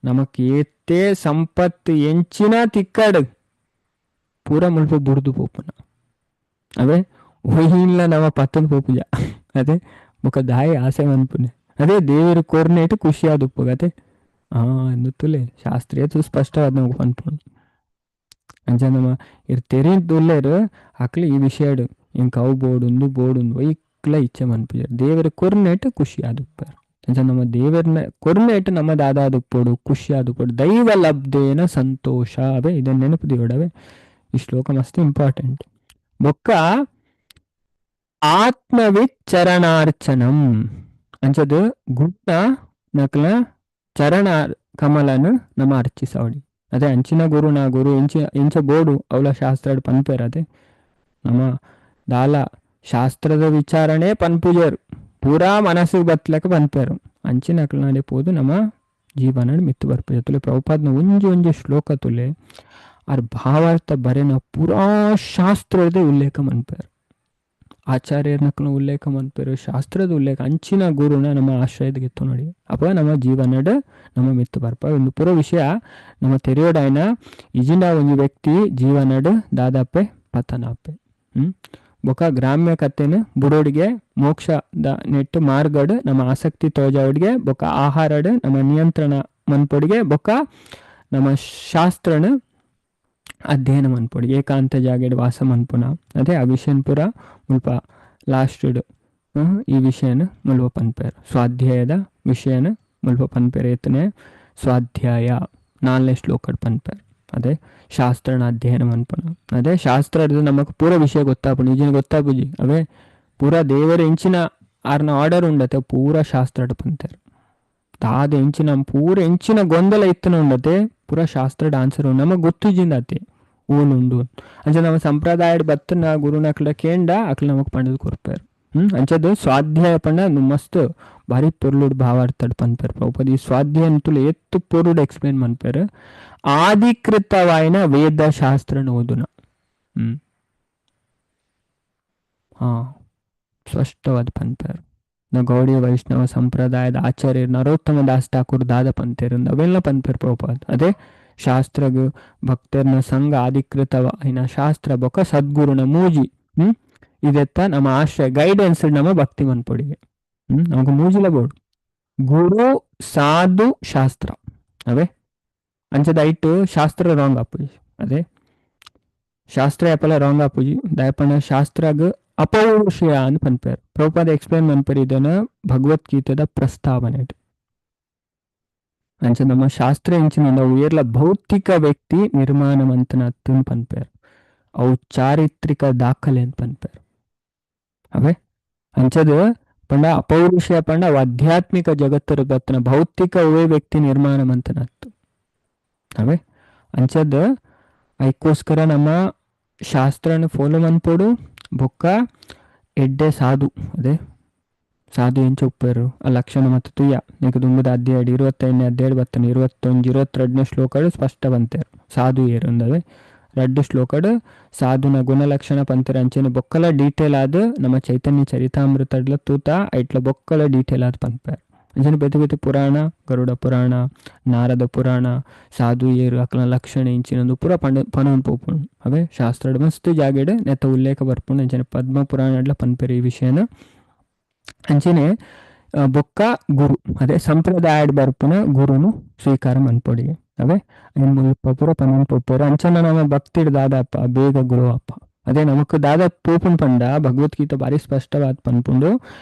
ನಮಕ್ ಏತೇ ಸಂಪತ್ತು ಎಂಚಿನ ತಿಕ್ಕಡ್ ಪೂರ ಮುಲ್ಪ ಬುಡ್ದು ಪೋಪನ ಅವೇ ಒಯ್ಯಿಲ್ಲ ನಮ್ಮ ಪತ್ತನ್ ಪೋಪುಜ ಅದೇ ಮುಖ ದಾಯಿ ಆಸೆ ಮನ್ಪುನೆ ಅದೇ ದೇವರ ಕೋರ್ನೇಟ್ ಖುಷಿ ಆದುಪ್ಪಗತೆ ತುಲೆ ಶಾಸ್ತ್ರೀಯ ಸ್ಪಷ್ಟವಾದ ನಮಗೆ ಪನ್ಪುಣ್ ಅಂಚ ನಮ್ಮ ಇರ್ ತೆರಿದುಲ್ಲೇರು ಅಕ್ಲಿ ಈ ವಿಷಯಡು ಇಂಕ ಅವು ಬೋಡುಂದು ಒಯ್ಕ್ಲ ಇಚ್ಛೆ ಮನ್ಪುಜ ದೇವರ ಕೊರ್ನೇಟ್ ಖುಷಿ ಆದುಪ್ಪರ್ ಅಂಚ ನಮ್ಮ ದೇವರನ್ನ ಕೊರ್ನೇಟ್ ನಮ್ಮ ದಾದಾದುಪ್ಪೋಡು ಖುಷಿ ಆದುಪ್ಪೋಡು ದೈವ ಲಬ್ಧೇನ ಸಂತೋಷ ಅವೇ ಇದನ್ನ ನೆನಪು ದಿವಡವೆ ಈ ಶ್ಲೋಕ ಮಸ್ತ್ ಇಂಪಾರ್ಟೆಂಟ್ ಬೊಕ್ಕ ಆತ್ಮವಿತ್ ಚರಣಾರ್ಚನಂ ಅಂಚದು ಗುಣ ನಕ್ಲ ಚರಣ ಕಮಲನು ನಮ್ಮ ಅರ್ಚಿಸವಡಿ ಅದೇ ಅಂಚಿನ ಗುರು ನಾ ಗುರು ಇಂಚ ಬೋಡು ಅವಳ ಶಾಸ್ತ್ರ ಪನ್ಪೇರದೆ ನಮ್ಮ ದಾಲ ಶಾಸ್ತ್ರದ ವಿಚಾರಣೆ ಪನ್ಪುಜರು ಪೂರಾ ಮನಸ್ಸಿಗೆ ಬತ್ಲಕ್ಕೆ ಪನ್ಪೇರು ಅಂಚಿನ ಅಕ್ಲ ನಾಡೆ ಪೋದು ನಮ್ಮ ಜೀವನ ಮಿತ್ತು ಬರ್ಪುಜ ತುಲೆ ಪ್ರಭುಪಾದ್ನ ಒಂಜಿ ಶ್ಲೋಕ ತುಲೆ ಅವ್ರ ಭಾವಾರ್ಥ ಬರೆನ ಪೂರಾ ಶಾಸ್ತ್ರದ ಉಲ್ಲೇಖ ಮನ್ಪೇರು ಆಚಾರ್ಯರ್ನಕ್ಲು ಉಲ್ಲೇಖ ಮನ್ಪೇರು ಶಾಸ್ತ್ರದ ಉಲ್ಲೇಖ ಅಂಚಿನ ಗುರುನ ನಮ್ಮ ಆಶ್ರಯದಗಿತ್ತು ನೋಡಿ ಅಪ್ಪ ನಮ್ಮ ಜೀವನಡ್ ನಮ್ಮ ಮಿತ್ತು ಬರ್ಪ ಒಂದು ಪೂರ ವಿಷಯ ನಮ್ಮ ತೆರೆಯೋಡಾಯ್ನ ಇಜಿಂಡ ಒಂದು ವ್ಯಕ್ತಿ ಜೀವನಡ್ ದಾದಾಪೆ ಪತನಾಪೆ ಬೊಕ ಗ್ರಾಮ್ಯ ಕಥೆನ ಬುಡೋಡಿಗೆ ಮೋಕ್ಷದ ನೆಟ್ಟು ಮಾರ್ಗಡ್ ನಮ್ಮ ಆಸಕ್ತಿ ತೋಜಾವಡಿಗೆ ಬೊಕ ಆಹಾರಡ್ ನಮ್ಮ ನಿಯಂತ್ರಣ ಮನ್ಪೊಡಿಗೆ ಬೊಕ ನಮ್ಮ ಶಾಸ್ತ್ರನ ಅಧ್ಯಯನ ಮನ್ಪೊಡಿ ಏಕಾಂತ ಜಾಗೆಡ್ ವಾಸ ಮನ್ಪುನ ಅದೇ ಆ ವಿಷಯನ್ ಪೂರ ಮುಲ್ಪ ಲಾಸ್ಟಡ್ ಈ ವಿಷಯನ ಮುಲ್ಪ ಪನ್ಪೇರು ಸ್ವಾಧ್ಯಾಯದ ವಿಷಯನ ಮುಲ್ಪ ಪನ್ಪೇರು ಏತನೆ ಸ್ವಾಧ್ಯಾಯ 4ನೇ ಶ್ಲೋಕಡ್ ಪನ್ಪೇರು ಅದೇ ಶಾಸ್ತ್ರನ ಅಧ್ಯಯನ ಮನ್ಪುನ ಅದೇ ಶಾಸ್ತ್ರದ ನಮಕ್ ಪೂರ ವಿಷಯ ಗೊತ್ತಾಪುಂಡು ಈಜಿನ ಗೊತ್ತಾಪುಜಿ ಅವೇ ಪೂರ ದೇವರ ಎಂಚಿನ ಆರ್ನ ಆರ್ಡರ್ ಉಂಡತೆ ಪೂರ ಶಾಸ್ತ್ರಡ್ ಪಂತೇರು ದಾದ ಎಂಚಿನ ಪೂರ ಎಂಚಿನ ಗೊಂದಲ ಇತ್ತನ ಉಂಡತೆ ಪೂರ ಶಾಸ್ತ್ರಡ್ ಆನ್ಸರ್ ನಮಗ್ ಗೊತ್ತಿಜಿಂದತೆ ಊನುಂಡು ಅಂಚ ನಮ್ಮ ಸಂಪ್ರದಾಯಡ್ ಬತ್ತನ ಗುರುನಕ್ಲ ಕೇಂಡ ಅಕ್ಲ ನಮಕ್ ಪಂಡದ್ ಕೊರ್ಪೇರು ಅಂಚದು ಸ್ವಾಧ್ಯಾಯ ಪಂಡ ಮಸ್ತ್ ಭಾರಿ ಪೊರ್ಲುಡ್ ಭಾವಾರ್ಥಡ್ ಪನ್ಪೇರು ಪ್ರಭುಪದ ಈ ಸ್ವಾಧ್ಯಾಯ ಅಂತುಲು ಎತ್ತು ಪೊರುಡ್ ಎಕ್ಸ್ಪ್ಲೇನ್ ಮನ್ಪೇರು ಆಧಿಕೃತವಾಯಿನ ವೇದ ಶಾಸ್ತ್ರನ ಓದುನ ಸ್ಪಷ್ಟವಾದ ಪಂಪೇರು ಗೌಡಿಯ ವೈಷ್ಣವ ಸಂಪ್ರದಾಯದ ಆಚಾರ್ಯ ನರೋತ್ತಮ ದಾಸ್ ಠಾಕೂರ್ ದಾದ ಪಂತೇರು ಅವೆಲ್ಲ ಪಂಪೇರು ಪ್ರಭುಪಾದ ಅದೇ ಶಾಸ್ತ್ರಗ ಭಕ್ತರ್ನ ಸಂಘ ಅಧಿಕೃತವಾಯಿನ ಶಾಸ್ತ್ರ ಬೊಕ ಸದ್ಗುರುನ ಮೂಜಿ ಇದೆತ್ತ ನಮ್ಮ ಆಶ್ರಯ ಗೈಡೆನ್ಸ್ ನಮ್ಮ ಭಕ್ತಿ ಮನ್ಪೊಡಿಗೆ ನಮಗ ಮೂಜಿಲ ಬೋಡು ಗುರು ಸಾಧು ಶಾಸ್ತ್ರ ಅವೇ ಅಂಚದ ಐಟು ಶಾಸ್ತ್ರ ರಾಂಗ್ ಆಪುಜಿ ಅದೇ ಶಾಸ್ತ್ರ ಯಾಪಲ ರಾಂಗ್ ಆಪುಜಿ ದಯಪಣ ಶಾಸ್ತ್ರಗ ಅಪೌರುಷಯ ಅಂತ ಪನ್ಪೇರು ಪ್ರಭುಪಾದ ಎಕ್ಸ್ಪ್ಲೇನ್ ಮನ್ಪೇರು ಇದನ್ನ ಭಗವದ್ಗೀತೆದ ಪ್ರಸ್ತಾವನೆ ಅಂಚ ನಮ್ಮ ಶಾಸ್ತ್ರ ಎಂಚಿನ ಏರ್ಲ ಭೌತಿಕ ವ್ಯಕ್ತಿ ನಿರ್ಮಾಣವಂತನ ಅತ್ತನ್ ಪನ್ಪೇರು ಅವು ಚಾರಿತ್ರಿಕ ದಾಖಲೆ ಅಂತ ಪನ್ಪೇರು ಅವೇ ಅಂಚದ ಪಂಡ ಅಪೌರುಷಯ ಪಂಡ ಅವು ಆಧ್ಯಾತ್ಮಿಕ ಜಗತ್ತರ ಬತ್ತನ ಭೌತಿಕ ಅವೇ ವ್ಯಕ್ತಿ ನಿರ್ಮಾಣವಂತನ ಅತ್ತು ಅವೇ ಅಂಚದ ಐಕೋಸ್ಕರ ನಮ್ಮ ಶಾಸ್ತ್ರನ ಫಾಲೋ ಮನ್ಪೋಡು ಬೊಕ್ಕ ಎಡ್ಡೆ ಸಾಧು ಅದೇ ಸಾಧು ಎಂಚ ಉಪ್ಪೇರು ಆ ಲಕ್ಷಣ ಮತ್ತು ತುಯ್ಯ ನೀಕು ದುಂಬದ ಅಧ್ಯಾಯ 25ನೇ ಅಧ್ಯಾಯ ಬತ್ತನ 21 22ನೇ ಶ್ಲೋಕಡು ಸ್ಪಷ್ಟ ಬಂತೇರು ಸಾಧು ಏರು ಅಂದವೆ 2 ಶ್ಲೋಕಡು ಸಾಧುನ ಗುಣಲಕ್ಷಣ ಪಂತೇರು ಅಂಚೆನ ಬೊಕ್ಕಲ ಡೀಟೇಲ್ ಆದ ನಮ್ಮ ಚೈತನ್ಯ ಚರಿತಾಮೃತಡ್ಲ ತೂತ ಐಟ್ಲ ಬೊಕ್ಕಲ ಡೀಟೇಲ್ ಆದ ಪಂಪೇರು ಅಂಚೆನ ಬೇತೆ ಬೇತೆ ಪುರಾಣ ಗರುಡ ಪುರಾಣ ನಾರದ ಪುರಾಣ ಸಾಧು ಏರು ಅಕ್ಲ ಲಕ್ಷಣ ಇಂಚಿನೊಂದು ಪುರ ಪನೊಂದು ಪೋಪುಂಡು ಅವೇ ಶಾಸ್ತ್ರಡ್ ಮಸ್ತ್ ಜಾಗೆಡ್ ನೆತ್ತ ಉಲ್ಲೇಖ ಬರ್ಪುಂಡು ಅಂಚೆನ ಪದ್ಮ ಪುರಾಣಡ್ಲ ಪನ್ಪೇರು ಈ ವಿಷಯನ ಅಂಚೆನೆ ಬೊಕ್ಕ ಗುರು ಅದೇ ಸಂಪ್ರದಾಯಡ್ ಬರ್ಪುನ ಗುರುನು ಸ್ವೀಕಾರ ಮನ್ಪೊಡಿಗೆ ಅವೇ ಮುಲ್ಪ ಪುರ ಪನೊಂದು ಪೋಪೇರು ಅಂಚನ ನಮ್ಮ ಭಕ್ತಿಡ್ ದಾದಪ್ಪ ಬೇಗ ಗುರು ಅಪ್ಪ ಅದೇ ನಮಕ್ ದಾದ ಪೋಪುನ್ ಪಂಡ ಭಗವದ್ಗೀತೆ ಬಾರಿ ಸ್ಪಷ್ಟವಾದ ಪನ್ಪುಂಡು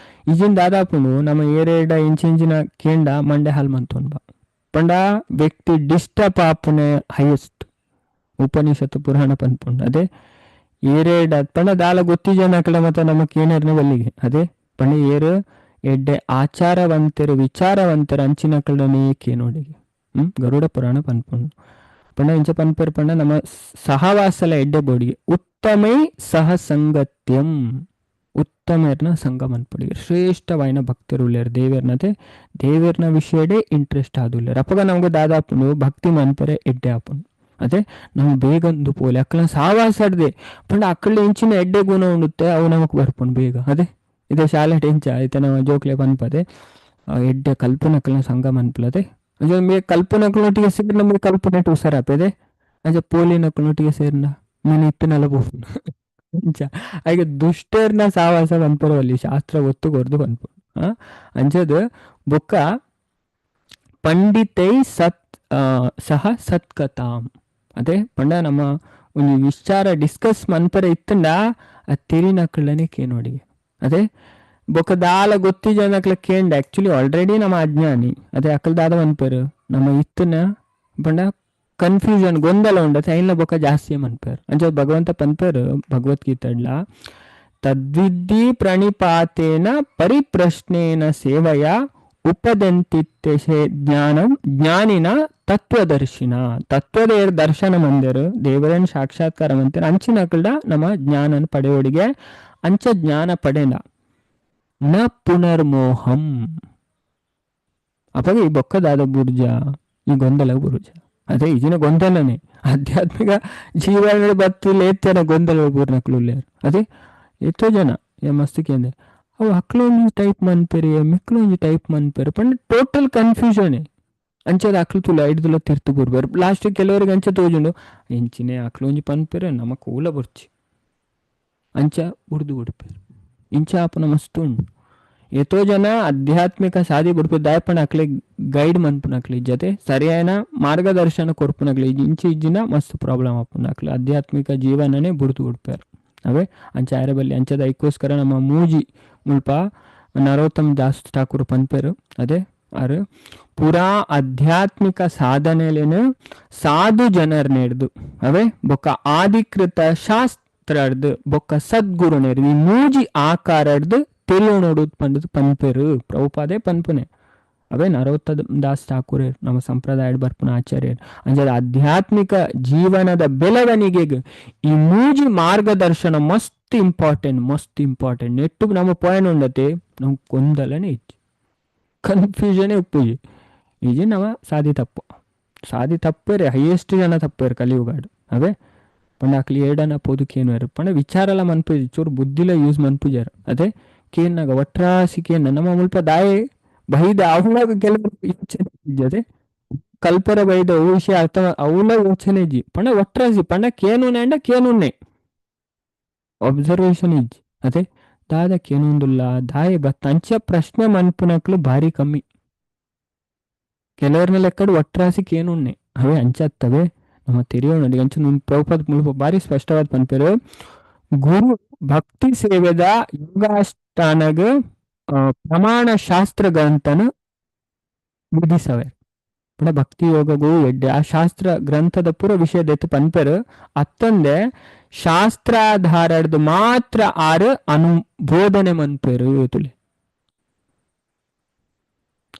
ಈಜಿನ ದಾದಾಪುಂಡು ನಮ್ಮ ಏರೇಡ ಇಂಚಿಂಚಿನ ಕೇಂಡ ಮಂಡೆ ಹಾಲ್ ಮಂತೊಂಡ್ ಪಂಡ ವ್ಯಕ್ತಿ ಡಿಸ್ಟರ್ಬ್ ಆಪುನೆ ಹೈಯೆಸ್ಟ್ ಉಪನಿಷತ್ತು ಪುರಾಣ ಪನ್ಪುಂಡು ಅದೇ ಏರೇಡ ಪಂಡ ದಾಲ ಗೊತ್ತಿಜನಕಲ ಮತ್ತ ನಮಕ್ ಏನೇರ್ನ ಬಲ್ಲಿಗೆ ಅದೇ ಪಂಡ ಏರು ಎಡ್ಡೆ ಆಚಾರವಂತರು ವಿಚಾರವಂತರ ಅಂಚಿನಕಲನೇ ಕೇನೋಡಿಗೆ ಗರುಡ ಪುರಾಣ ಪನ್ಪುಂಡು ಪಂಡ ಇಂಚ ಪನ್ಪೇರು ಪಂಡ ನಮ್ಮ ಸಹವಾಸಲ ಎಡ್ಡೆ ಬೋಡಿಗೆ ಉತ್ತಮೈ ಸಹ ಸಂಗತ್ಯಂ ಉತ್ತಮರ್ನ ಸಂಘ ಮನ್ಪೊಡಿಗೆ ಶ್ರೇಷ್ಠವಾಯಿನ ಭಕ್ತರು ಉಳ್ಳೇರು ದೇವೇರ್ನತೆ ದೇವೇರ್ನ ವಿಷಯಡೆ ಇಂಟ್ರೆಸ್ಟ್ ಆದುಲ್ಲೇರು ಅಪ್ಪಗ ನಮ್ಗೆ ದಾದಾಪುಂಡು ಭಕ್ತಿ ಮನ್ಪರೆ ಎಡ್ಡೆ ಆಪುಂಡು ಅದೇ ನಮ್ಗೆ ಬೇಗಂದು ಪೋಲೆ ಅಕ್ಕಲ ಸಹವಾಸಡ್ದೆ ಪಂಡ ಅಕ್ಕಳ ಇಂಚಿನ ಎಡ್ಡೆ ಗುಣ ಉಂಡುತ್ತೆ ಅವು ನಮಕ್ ಬರ್ಪುಂಡು ಬೇಗ ಅದೇ ಇದೇ ಶಾಲೆ ಟೆಂಚ ಐತೆ ನಾವು ಜೋಕ್ಲೆ ಪನ್ಪದೆ ಎಡ್ಡೆ ಕಲ್ಪನಕಲ್ನ ಸಂಘ ಮನ್ಪಲದೆ ಮೇ ಕಲ್ಪನಕಲೊಟ್ಟಿಗೆ ಸೇರಿ ನಮಗೆ ಕಲ್ಪನೆ ಹುಷಾರಾಪದೆ ಅಜ ಪೋಲಿನಕಲೊಟ್ಟಿಗೆ ಸೇರಿನ ಮನೆ ಇತ್ತನೆಲ್ಲ ಬೋಫುಂಡು ಅಂಚ ಹಾಗೆ ದುಷ್ಟರ್ನ ಸಾವಾಸ ಪನ್ಪರವಲ್ಲಿ ಶಾಸ್ತ್ರ ಒತ್ತು ಕೊರ್ದು ಪನ್ಪು ಅಂಚದು ಬೊಕ್ಕ ಪಂಡಿತೈ ಸಹ ಸತ್ಕತಾಂ ಅದೇ ಪಂಡ ನಮ್ಮ ಒಂದು ವಿಚಾರ ಡಿಸ್ಕಸ್ ಮನ್ಪರ ಇತ್ತಂಡ ಆ ತೆರಿನಕಳನೆ ಕೇನೋಡಿಗೆ ಅದೇ ಬೊಕ್ಕ ದಾಲ ಗೊತ್ತಿ ಜನಕ್ಲ ಕೇಂಡ ಆಕ್ಚುಲಿ ಆಲ್ರೆಡಿ ನಮ್ಮ ಅಜ್ಞಾನಿ ಅದೇ ಅಕ್ಕಲ್ ದಾದ ಮನ್ಪೇರು ನಮ್ಮ ಇತ್ತನ ಪಂಡ ಕನ್ಫ್ಯೂಷನ್ ಗೊಂದಲ ಉಂಡತೆ ಐನ್ಲ ಬೊಕ್ಕ ಜಾಸ್ತಿ ಮನ್ಪೇರು ಅಂಚ ಭಗವಂತ ಪನ್ಪೇರು ಭಗವದ್ಗೀತಡ್ಲ ತದ್ವಿದ್ಧಿ ಪ್ರಣಿಪಾತೇನ ಪರಿಪ್ರಶ್ನೇನ ಸೇವಯ ಉಪದಂತಿತ್ಯಸೆ ಜ್ಞಾನಂ ಜ್ಞಾನಿನ ತತ್ವದರ್ಶಿನ ತತ್ವದ ದರ್ಶನ ಮಂದಿರು ದೇವರನ್ ಸಾಕ್ಷಾತ್ಕಾರ ಮಂದಿರ ಅಂಚಿನಕಲ್ಡ ನಮ್ಮ ಜ್ಞಾನನ ಪಡೆಯೋಡಿಗೆ ಅಂಚ ಜ್ಞಾನ ಪಡೆನ ನ ಪುನರ್ಮೋಹಂ ಅಪಗ ಈ ಬೊಕ್ಕದಾದ ಬುರ್ಜ ಈ ಗೊಂದಲ ಬುರ್ಜ ಅದೇ ಈಜಿನ ಗೊಂದಲನೇ ಆಧ್ಯಾತ್ಮಿಕ ಜೀವನ ಬತ್ತಿಲ್ಲ ಎತ್ತನ ಗೊಂದಲ ಬೂರ್ನಕ್ಲು ಅದೇ ಎಷ್ಟೋ ಜನ ये मस्त केंदे ಅವು ಅಕ್ಲೊಂಜಿ ಟೈಪ್ ಮನ್ಪೆರಿ ಮಿಕ್ಲೊಂಜಿ ಟೈಪ್ ಮನ್ಪೆರಿ ಪಂಡ ಟೋಟಲ್ ಕನ್ಫ್ಯೂಷನ್ ಅಂಚದ ಅಕ್ಲು ತುಲ ಐಡ್ದುಲ ತಿರ್ತು ಬುರ್ಬರ್ ಲಾಸ್ಟ್ ಕೆಲವರಿಗೆ ಅಂಚ ತೋಜುಂಡು ಎಂಚಿನೆ ಅಕ್ಲೊಂಜಿ ಪನ್ಪೆರೆ ನಮ ಕೂಲ ಬರ್ಚಿ ಅಂಚ ಉರ್ದು ಬಿಡ್ಪೇರು ಇಂಚ ಆಪನ ಮಸ್ತ್ ಉಂಡು ಎಷ್ಟೋ ಜನ ಆಧ್ಯಾತ್ಮಿಕ ಸಾಧಿ ಬಿಡ್ಪೇರು ದಾಯಪಣ ಅಕ್ಲೆ ಗೈಡ್ ಮನ್ಪುನಕ್ಲಿ ಜೊತೆ ಸರಿಯಾದ ಮಾರ್ಗದರ್ಶನ ಕೊರ್ಪುನಕ್ಲಿ ಇಂಚಿ ಇಜ್ಜಿನ ಮಸ್ತ್ ಪ್ರಾಬ್ಲಮ್ ಆಪುನಕ್ಲಿ ಆಧ್ಯಾತ್ಮಿಕ ಜೀವನನೇ ಬುಡ್ದು ಬಿಡ್ಪೇರು ಅವೇ ಅಂಚ ಆರಬಲ್ಲಿ ಅಂಚದ ಐಕ್ಕೋಸ್ಕರ ನಮ್ಮ ಮೂಜಿ ಮುಲ್ಪ ನರೋತ್ತಮ್ ದಾಸ್ ಠಾಕೂರ್ ಪನ್ಪೇರು ಅದೇ ಅರು ಪುರಾ ಆಧ್ಯಾತ್ಮಿಕ ಸಾಧನೆಲೇನು ಸಾಧು ಜನರ್ ನೆಡ್ದು ಅವೇ ಬೊಕ್ಕ ಆಧಿಕೃತ ಶಾಸ್ತ್ರರ್ದು ಬೊಕ್ಕ ಸದ್ಗುರು ನೆಡ್ದು ಈ ಮೂಜಿ ಆಕಾರಡ್ದು ತಿಳಿಯೋಣೋಡುದು ಪಂಡದು ಪನ್ಪೇರು ಪ್ರಭುಪಾದೇ ಪನ್ಪುನೆ ಅವೇ ನರೋತ್ತಮ್ ದಾಸ್ ಠಾಕೂರ್ ನಮ್ಮ ಸಂಪ್ರದಾಯಡ್ ಬರ್ಪುನ ಆಚಾರ್ಯರು ಅಂಜದ ಆಧ್ಯಾತ್ಮಿಕ ಜೀವನದ ಬೆಳವಣಿಗೆಗೆ ಈ ಮೂಜಿ ಮಾರ್ಗದರ್ಶನ ಮಸ್ತ್ ಇಂಪಾರ್ಟೆಂಟ್ ನೆಟ್ಟು ನಮ್ಮ ಪಾಯಿಂಟ್ ಉಂಡತೆ ನಮ್ಗೆ ಗೊಂದಲನೇ ಇಜ್ಜಿ ಕನ್ಫ್ಯೂಷನೇ ಉಪ್ಪುಜಿ ಈಜಿ ನವ ಸಾದಿ ತಪ್ಪೇರೆ ಹೈಯೆಸ್ಟ್ ಜನ ತಪ್ಪೇರು ಕಲಿಯುಗಾಡು ಅವೇ ಪಂಡ ಅಕ್ಲಿ ಏಡನ ಪೋದುಕೇನು ಪಂಡ ವಿಚಾರಲ ಮನ್ಪುಜಿ ಚೂರು ಬುದ್ಧಿಲ ಯೂಸ್ ಮನ್ಪುಜಾರ ಅದೇ ಕೇನ್ನಾಗ ಒಟ್ರಾಸಿ ಕೇನ್ನ ನಮ್ಮ ಮುಲ್ಪ ದಾಯೆ ಬೈದ ಅವಳಾಗ ಕೆಲವು ಯೋಚನೆ ಇಜ್ಜದೆ ಕಲ್ಪರ ಬೈದ ವಿಷಯ ಅರ್ಥ ಅವಳ ಯೋಚನೆ ಇಜ್ಜಿ ಪಂಡ ಒಟ್ರಾಸಿ ಪಂಡ ಕೇನುನೆ ಅಂಡ ಕೇನುನ್ನೆ ಒಬ್ಸರ್ವೇಷನ್ ಇಜ್ಜಿ ಅದೇ ದಾದ ಕೇನೊಂದುಲ್ಲ ದಾಯೆ ಬತ್ತಂಚ ಪ್ರಶ್ನೆ ಮನ್ಪುನಕ್ಲು ಭಾರಿ ಕಮ್ಮಿ ಕೆಲವರ್ನ ಲೆಕ್ಕಡು ಒಟ್ರಾಸಿಕ್ ಏನುಣ್ಣೆ ಅವೇ ಅಂಚತ್ತವೆ ನಮ್ಮ ತೆರೆಯೋಣ ಅಂಚ ಪ್ರಭುಪಾದ ಮುಲ್ಪ ಭಾರಿ ಸ್ಪಷ್ಟವಾದ ಪನ್ಪೇರು ಗುರು ಭಕ್ತಿ ಸೇವೆದ ಯೋಗಾಷ್ಟಾನಗ ಪ್ರಮಾಣ ಶಾಸ್ತ್ರ ಗ್ರಂಥನ ವಿಧಿಸವೆ ಪುಣ ಭಕ್ತಿ ಯೋಗಗೂ ಎಡ್ಡೆ ಆ ಶಾಸ್ತ್ರ ಗ್ರಂಥದ ಪೂರ ವಿಷಯದೆತ್ತು ಪನ್ಪೇರು ಅತ್ತಂದೆ ಶಾಸ್ತ್ರಾಧಾರದ್ದು ಮಾತ್ರ ಆರು ಅನುಬೋಧನೆ ಮನ್ಪೇರು ತುಲೆ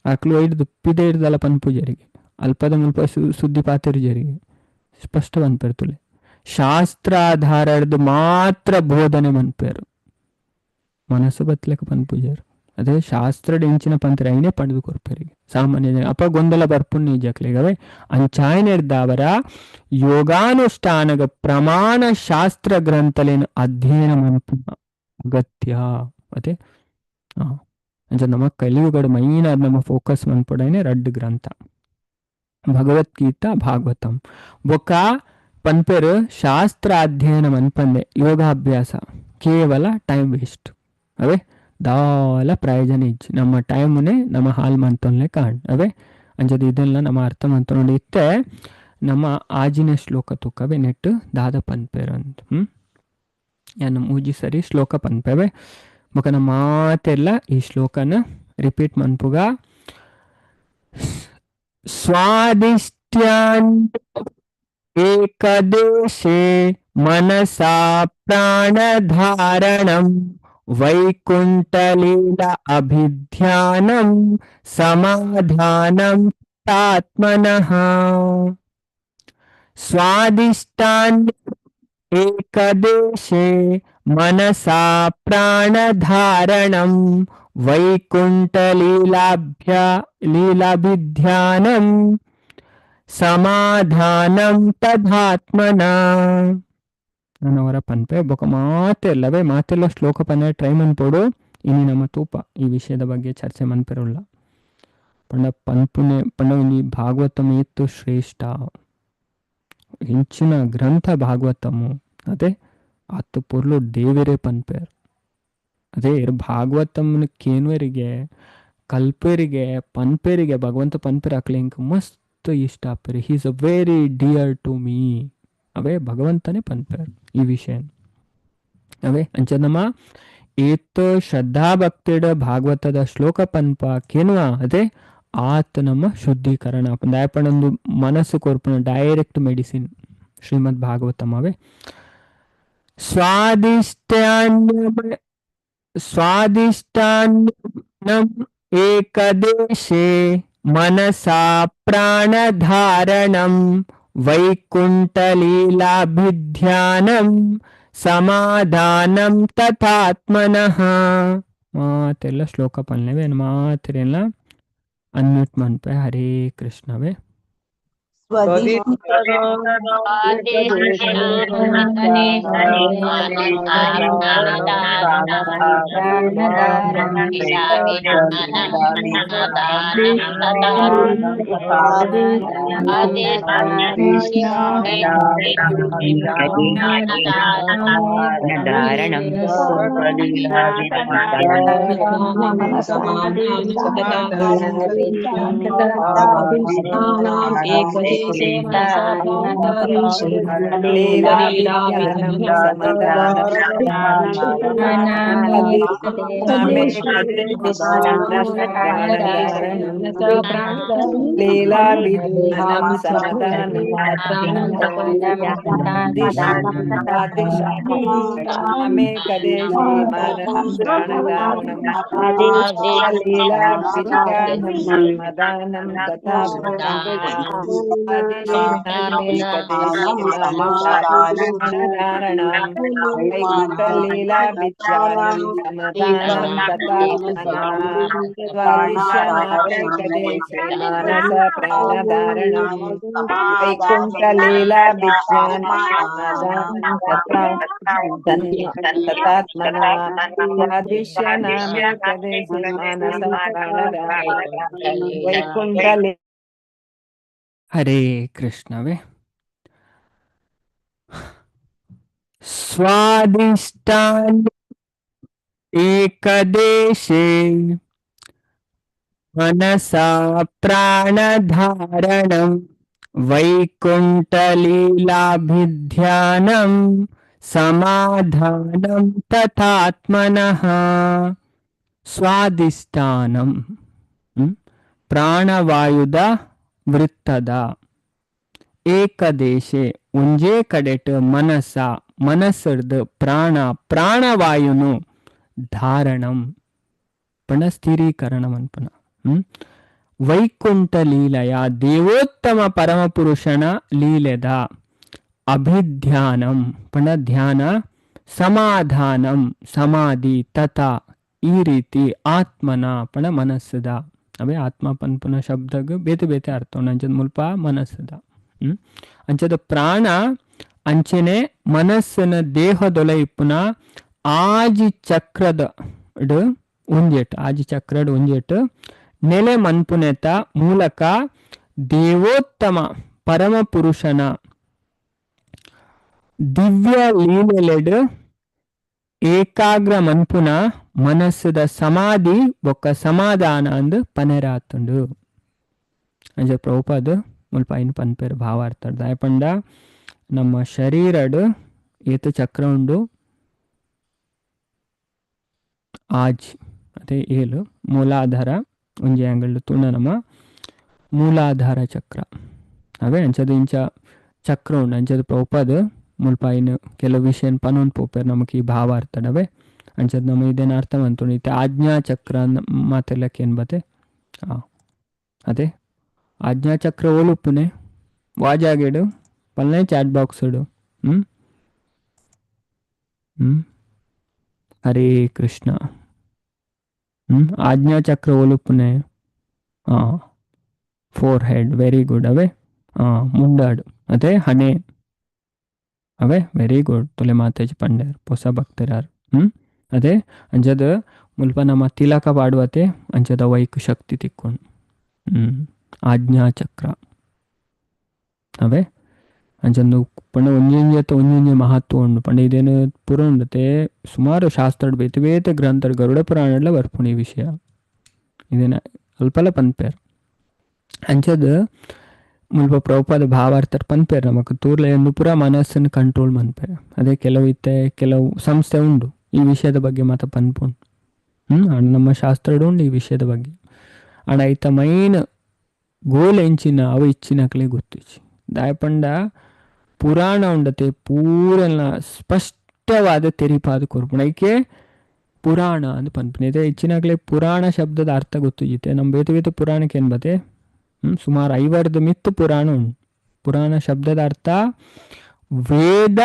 ಅಕ್ಲು ಐಡ್ದು ಪಿದೆ ಹಿಡ್ದಲ್ಲ ಪನ್ಪೂಜರಿಗೆ ಅಲ್ಪದ ಮುಲ್ಪ ಸುದ್ದಿ ಪಾತಿರ್ಜರಿಗೆ ಸ್ಪಷ್ಟ ಪನ್ಪೇರು ತುಲೆ ಶಾಸ್ತ್ರಾಧಾರದ್ದು ಮಾತ್ರ ಬೋಧನೆ ಮನ್ಪೇರು ಮನಸ್ಸು ಬತ್ಲೆಕ ಪನ್ಪೂಜರು ಅದೇ ಶಾಸ್ತ್ರ ಇಂಚಿನ ಪಂತ್ರ ಐನೇ ಪಡೆದು ಕೊರ್ಪೇರಿಗೆ ಸಾಮಾನ್ಯ ಜನ ಅಪ್ಪ ಗೊಂದಲ ಬರ್ಪುಣ್ಣಿ ಜಕ್ಲಿಗವೆ ಅಂಚಾಯ್ನೆಡ್ದವರ ಯೋಗಾನುಷ್ಠಾನಗ ಪ್ರಮಾಣ ಶಾಸ್ತ್ರ ಗ್ರಂಥಲೇನು ಅಧ್ಯಯನ ಮನ್ಪು ಅಗತ್ಯ ಅದೇ ಅಂಚ ನಮ್ಮ ಕಲಿಯುಗಡು ಮೈನ್ ಆದ ನಮ್ಮ ಫೋಕಸ್ ಮನ್ಪಡೇನೆ ರಡ್ಡು ಗ್ರಂಥ ಭಗವದ್ಗೀತಾ ಭಾಗವತಂ ಬೊಕ್ಕ ಪನ್ಪೇರು ಶಾಸ್ತ್ರ ಅಧ್ಯಯನ ಮನ್ಪಂದೆ ಯೋಗಾಭ್ಯಾಸ ಕೇವಲ ಟೈಮ್ ವೇಸ್ಟ್ ಅವೇ ದಾಲ ಪ್ರಯೋಜನ ಇಜ್ಜಿ ನಮ್ಮ ಟೈಮ್ನೇ ನಮ್ಮ ಹಾಲ್ ಮಂತೊನ್ಲೆ ಕಾಣ್ ಅವೇ ಅಂಜದ ಇದೆಲ್ಲ ನಮ್ಮ ಅರ್ಥ ಮಂತ್ಕೊಂಡು ಇತ್ತೆ ನಮ್ಮ ಆಜಿನ ಶ್ಲೋಕ ತುಕ್ಕವೆ ನೆಟ್ಟು ದಾದ ಪನ್ಪೇರು ಅಂತ ಯಾನ ಮೂಜಿ ಸರಿ ಶ್ಲೋಕ ಪನ್ಪೇವೆ ಬೊಕ ನಮ್ಮ ಮಾತೆಲ್ಲ ಈ ಶ್ಲೋಕನ ರಿಪೀಟ್ ಮನ್ಪುಗ ಸ್ವಾದಿಷ್ಟ್ಯಾನ್ ಏಕದೇಶೇ ಮನಸಾ ಪ್ರಾಣಧಾರಣಂ ವೈಕುಂಠಲೀಲ ಅಭಿಧ್ಯಾನಂ ಸಮಾಧಾನಂ ಆತ್ಮನಃ ಸ್ವಾದಿಷ್ಟಾನ್ ಏಕದೇಶೇ ಮನಸಾ ಪ್ರಾಣಧಾರಣಂ ವೈಕುಂಠಲೀಲಾಭಿಧ್ಯಾನಂ ಸಮಾಧಾನಂ ತದಾತ್ಮನ ನನ್ನವರ ಪನ್ಪೆ ಬೊಕ ಮಾತೆಲ್ಲವೇ ಮಾತೆಲ್ಲ ಶ್ಲೋಕ ಪನ್ನೆ ಟ್ರೈ ಮನ್ಪೋಡು ಇನಿ ನಮ್ಮ ತೂಪ ಈ ವಿಷಯದ ಬಗ್ಗೆ ಚರ್ಚೆ ಮನ್ಪೆರುಲ್ಲ ಪಂಡ ಪನ್ಪುನೆ ಪಂಡ ಈ ಭಾಗವತಮ್ ಇತ್ತು ಶ್ರೇಷ್ಠ ಹೆಂಚಿನ ಗ್ರಂಥ ಭಾಗವತಮು ಅದೇ ಅತ್ತು ಪೊರ್ಲು ದೇವರೇ ಪನ್ಪೇರು ಅದೇ ಭಾಗವತಮ್ನ ಕೇನ್ವರಿಗೆ ಕಲ್ಪೇರಿಗೆ ಪನ್ಪೇರಿಗೆ ಭಗವಂತ ಪನ್ಪೇರು ಹಾಕ್ಲಿ ಹಿಂಗೆ ಮಸ್ತ್ ಇಷ್ಟ ಆಪೇರಿ he's a very dear to me ಅವೇ ಭಗವಂತನೇ ಪನ್ಪೇರು ಈ ವಿಷಯ ಅವೇ ಅಂಚ ನಮ್ಮ ಏತ್ ಶ್ರದ್ಧಾ ಭಕ್ತಿಡ ಭಾಗವತದ ಶ್ಲೋಕ ಪನ್ಪ ಕೇನುವ ಅದೇ ಆತ ನಮ್ಮ ಶುದ್ಧೀಕರಣ ದಾಯಪಣಂದು ಮನಸ್ಸು ಕೊರ್ಪುನ ಡೈರೆಕ್ಟ್ ಮೆಡಿಸಿನ್ ಶ್ರೀಮದ್ ಭಾಗವತಮ್ ಅವೇ ಸ್ವಾದಿಷ್ಟಾನ್ಯಂ ಏಕದೇಶೇ ಮನಸಾ ಪ್ರಾಣಧಾರಣಂ ವೈಕುಂಠಲೀಲಾಭಿಧ್ಯಾನಂ ಸಮಾಧಾನಂ ತಥಾತ್ಮನಃ ಮಾತೆಲ್ಲ ಶ್ಲೋಕ ಪಲ್ನವೇ ಮಾತೆಲ್ಲ ಅನ್ಮ್ಯೂಟ್ ಮನ್ಪೆ ಹರೇ ಕೃಷ್ಣವೇ ಧಾರಣಂ ಏಕದೇಶೇ ಮನಸಾ ಪ್ರಾಣಧಾರಂ ಲೀಲಾ ವಿದ್ಯಾನಂ ಸಮದಾನಂ ಲೀಲಾ ವಿದ್ಯಾನಂ ಸಮದಾನಂ ದಿಶಾಮೇ ಕದೇಶೇ ಮಾನಸ ಪ್ರಾಣಧಾರಣಂ ಲೀಲಾ ವಿದ್ಯಾನಂ ಸಮದಾನಂ ತಥಾ ಕದೇಶೇ ಮಾನಸ ಪ್ರಾಣಧಾರಣಂ ಲೀಲಾ ವಿದ್ಯಾನಂ ಸಮದಾನಂ ತಥಾ ಸ್ವಾದಿಶ್ಯಮಾತೆ ಕದೇಶೇ ಮಾನಸ ಪ್ರಾಣಧಾರಣಂ ವೈಕುಂಠ ಲೀಲಾ ವಿಜ್ಞಾನ ಸಮಾಧಾನಂ ತಥಾತ್ಮನ ಸ್ವಾದಿಶ್ಯನಾಮೇ ಕದೇಶೇ ಮಾನಸ ಪ್ರಾಣಧಾರಣಂ ವೈಕುಂಠ ಹರೇ ಕೃಷ್ಣವೇ. ಸ್ವಾದಿಷ್ಟಾನ್ ಏಕದೇಶೇ ಮನಸಾ ಪ್ರಾಣಧಾರಣಂ ವೈಕುಂಠಲೀಲಾಭಿಧ್ಯಾನಂ ಸಮಾಧಾನಂ ತಥಾತ್ಮನಃ. ಸ್ವಾದಿಷ್ಠಾನಂ ಪ್ರಾಣವಾಯುದ ವೃತ್ತದ ಏಕದೇಶೆ ಒಂಜೇ ಕಡೆಟ್ ಮನಸ ಮನಸ್ಸರ್ದು ಪ್ರಾಣವಾಯುನು ಧಾರಣಂ ಪಣ ಸ್ಥಿರೀಕರಣಂ ಅನ್ಪನ. ವೈಕುಂಠ ಲೀಲೆಯ ದೇವೋತ್ತಮ ಪರಮಪುರುಷನ ಲೀಲೆದ ಅಭಿಧ್ಯಾನಂ ಪಣ ಧ್ಯಾನ, ಸಮಾಧಾನಂ ಸಮಾಧಿ, ತಥಾ ಈ ರೀತಿ ಆತ್ಮನ ಪಣ ಮನಸ್ಸದ. ಅವೇ ಆತ್ಮ ಪನ್ಪುನ ಶಬ್ದಗ ಬೇತೆ ಬೇತೆ ಅರ್ಥ ಅಂಚದ ಮುಲ್ಪ ಮನಸ್ಸದ. ಅಂಚದ ಪ್ರಾಣ ಅಂಚನೆ ಮನಸ್ಸನ ದೇಹದೊಲ ಇಪ್ಪುನ ಆಜಿ ಚಕ್ರದ ಒಂಜೆಟ್ ನೆಲೆ ಮನ್ಪುನೆತ ಮೂಲಕ ದೇವೋತ್ತಮ ಪರಮಪುರುಷನ ದಿವ್ಯ ಲೀಲೆಲೆಡ್ ಏಕಾಗ್ರ ಮನ್ಪುನ ಮನಸ್ಸದ ಸಮಾಧಿ ಬೊಕ್ಕ ಸಮಾಧಾನ ಅಂದು ಪನೆರಾತುಂಡು. ಅಂಜ ಪ್ರಭುಪಾದ ಮುಲ್ಪ ಐನ್ ಪನ್ಪೇರು ಭಾವಾರ್ಥ ದಾಯಪಂಡ ನಮ್ಮ ಶರೀರಡ್ ಏತು ಚಕ್ರ ಉಂಡು ಆಜ್ ಅದೇ ಏಳು ಮೂಲಾಧಾರ ಒಂಜಿ ಆಂಗಲ್ ತುಣ ನಮ್ಮ ಮೂಲಾಧಾರ ಚಕ್ರ ಅವೇ ಅಂಚದ ಇಂಚ ಚಕ್ರ ಉಂಡು. ಅಂಚದ ಪ್ರಭುಪಾದ ಮುಲ್ಪ ಐನು ಕೆಲವು ವಿಷಯ ಪನೊಂದು ಪೋಪೇರು ನಮಗೆ ಈ ಭಾವಾರ್ಥಡವೇ ಅಂಚದ ನಮ್ಮ ಇದೇನು ಅರ್ಥ ಬಂತು ಇತ್ತೆ ಆಜ್ಞಾ ಚಕ್ರ ಮಾತೆಲ್ಲಕ್ಕೆ ಏನು ಬತ್ತೆ ಅದೇ ಆಜ್ಞಾ ಚಕ್ರ ಓಲುಪ್ಪುನೆ ವಾಜಾಗಿಡು ಪಲ್ಲೆ ಚಾಟ್ ಬಾಕ್ಸ್ ಇಡು. ಹರೇ ಕೃಷ್ಣ. ಆಜ್ಞಾ ಚಕ್ರ ಓಲುಪ್ಪುನೆ ಫೋರ್ ಹೆಡ್ ವೆರಿ ಗುಡ್ ಅವೇ ಮುಂಡಾಡು ಅದೇ ಹಣೆ ಅವೇ ವೆರಿ ಗುಡ್ ತೊಲೆ ಮಾತೇಜ್ ಪಂಡೇರ್ ಹೊಸ ಭಕ್ತರಾರು. ಅದೇ ಅಂಜದ ಮುಲ್ಪ ನಮ್ಮ ತಿಲಕ ಪಾಡುವತೆ ಅಂಚದ ವೈಕು ಶಕ್ತಿ ತಿಕ್ಕೊಂಡು ಆಜ್ಞಾ ಚಕ್ರ ಅವೇ ಅಂಚಂದು ಪಂಡ ಒಂಜೊಂಜೆ ಮಹತ್ವ ಉಂಡು. ಪಂಡ ಇದೇನು ಪುರ ಉಂಡತೆ ಸುಮಾರು ಶಾಸ್ತ್ರ ಬೇತೆ ಬೇತೆ ಗ್ರಂಥರು ಗರುಡ ಪುರಾಣ ಬರ್ಪುಣಿ ಈ ವಿಷಯ ಇದೇನ ಅಲ್ಪಲ ಪನ್ಪೇರ್ ಅಂಚದ ಮುಲ್ಪ ಪ್ರಭುಪಾದ ಭಾವಾರ್ಥರ್ ಪನ್ಪೇರ್ ನಮಕ್ ತೂರ್ಲೆ ಪುರ ಮನಸ್ಸನ್ನು ಕಂಟ್ರೋಲ್ ಮನ್ಪೇರ್. ಅದೇ ಕೆಲವು ಇತ್ತೆ ಕೆಲವು ಸಂಸ್ಥೆ ಉಂಡು ಈ ವಿಷಯದ ಬಗ್ಗೆ ಮಾತ ಪನ್ಪುಂಡು. ನಮ್ಮ ಶಾಸ್ತ್ರ ಉಂಡು ಈ ವಿಷಯದ ಬಗ್ಗೆ ಅಣ್ಣ ಐತ ಮೈನ್ ಗೋಲ್ ಎಂಚಿನ ಅವ ಇಚ್ಚಿನಕ್ಲೆ ಗೊತ್ತಿಚ್ಚಿ ದಾಯಪಂಡ ಪುರಾಣ ಉಂಡತೆ ಪೂರಲ್ನ ಸ್ಪಷ್ಟವಾದ ತೆರಿಪಾದ ಕೊರ್ಪುಣ ಐಕೆ ಪುರಾಣ ಅಂದ್ ಪನ್ಪುಣ ಇದೆ ಇಚ್ಚಿನಕ್ಲೆ ಪುರಾಣ ಶಬ್ದದ ಅರ್ಥ ಗೊತ್ತಿತ್ತೆ. ನಮ್ಮ ಬೇತೆ ಬೇತೆ ಪುರಾಣಕ್ಕೆ ಏನು ಬತ್ತೆ ಸುಮಾರು 50 ಮಿತ್ತು ಪುರಾಣ ಉಂಟು. ಪುರಾಣ ಶಬ್ದದ ಅರ್ಥ ವೇದ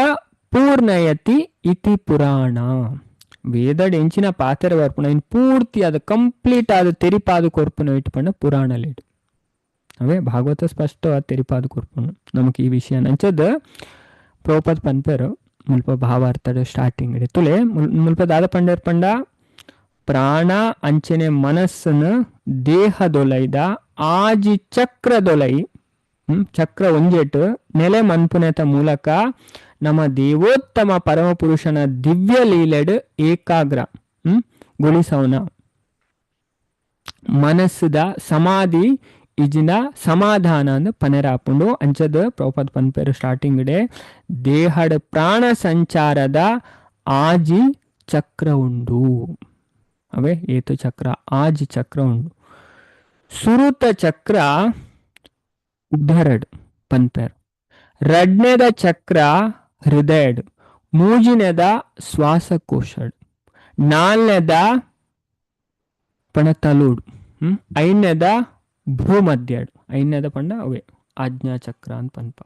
ಪೂರ್ಣಯತಿ ಇತಿ ಪುರಾಣ. ವೇದಡ್ ಎಂಚಿನ ಪಾತೆರ ಬರ್ಪುಣ ಇನ್ನು ಪೂರ್ತಿ ಅದು ಕಂಪ್ಲೀಟ್ ಆದ ತೆರಿಪಾದ ಕೊರ್ಪುನ ಇಟ್ಪಂಡ ಪುರಾಣ ಲೇಡು అవే భాగవత స్పష్టವಾಗಿ ತೆರಿಪಾದ ಕೊರ್ಪುಂಡು ನಮಕ್ ಈ ವಿಷಯ ಅಂಚದ ಪ್ರೋಪದ್ ಪನ್ಪೇರು ಮುಲ್ಪ ಭಾವಾರ್ಥದ ಸ್ಟಾರ್ಟಿಂಗ್ ತುಲೆ ಮುಲ್ಪ ದಾದ ಪಂಡೇರ್ ಪಂಡ ಪ್ರಾಣ ಅಂಚನೆ ಮನಸ್ಸನ್ನು ದೇಹದೊಲೈದ ಆಜಿ ಚಕ್ರದೊಲೈ ಚಕ್ರ ಒಂಜೆಟ್ ನೆಲೆ ಮನ್ಪುನೆತ ಮೂಲಕ ನಮ್ಮ ದೇವೋತ್ತಮ ಪರಮಪುರುಷನ ದಿವ್ಯ ಲೀಲೆಡ್ ಏಕಾಗ್ರ ಗೊಳಿಸವನ ಮನಸ್ಸದ ಸಮಾಧಿ ಇಜಿನ ಸಮಾಧಾನ ಅಂದ್ ಪನೆರಾಪುಂಡು ಅಂಚದ ಪ್ರೌಪದ್ ಪನ್ಪೇರು ಸ್ಟಾರ್ಟಿಂಗ್ ಡೇ ದೇಹದ ಪ್ರಾಣ ಸಂಚಾರದ ಆಜಿ ಚಕ್ರ ಉಂಡು ಅವೇ ಏತು ಚಕ್ರ ಆಜಿ ಚಕ್ರ ಉಂಡು ಸುರುತ ಚಕ್ರ ಉದ್ಧರಡ್ ಪನ್ಪೇರು ರಡ್ನೆದ ಚಕ್ರ ಹೃದಯಡ್ ಮೂಜಿನೆದ ಶ್ವಾಸಕೋಶಡ್ ನಾಲ್ನೆದ ಪಣ ತಲುಡ್ ಐದನೇದ ಭೂಮಧ್ಯಡ್ ಐದನೇದ ಪಂಡ ಅವೇ ಆಜ್ಞಾ ಚಕ್ರ ಅಂತ ಪನ್ಪ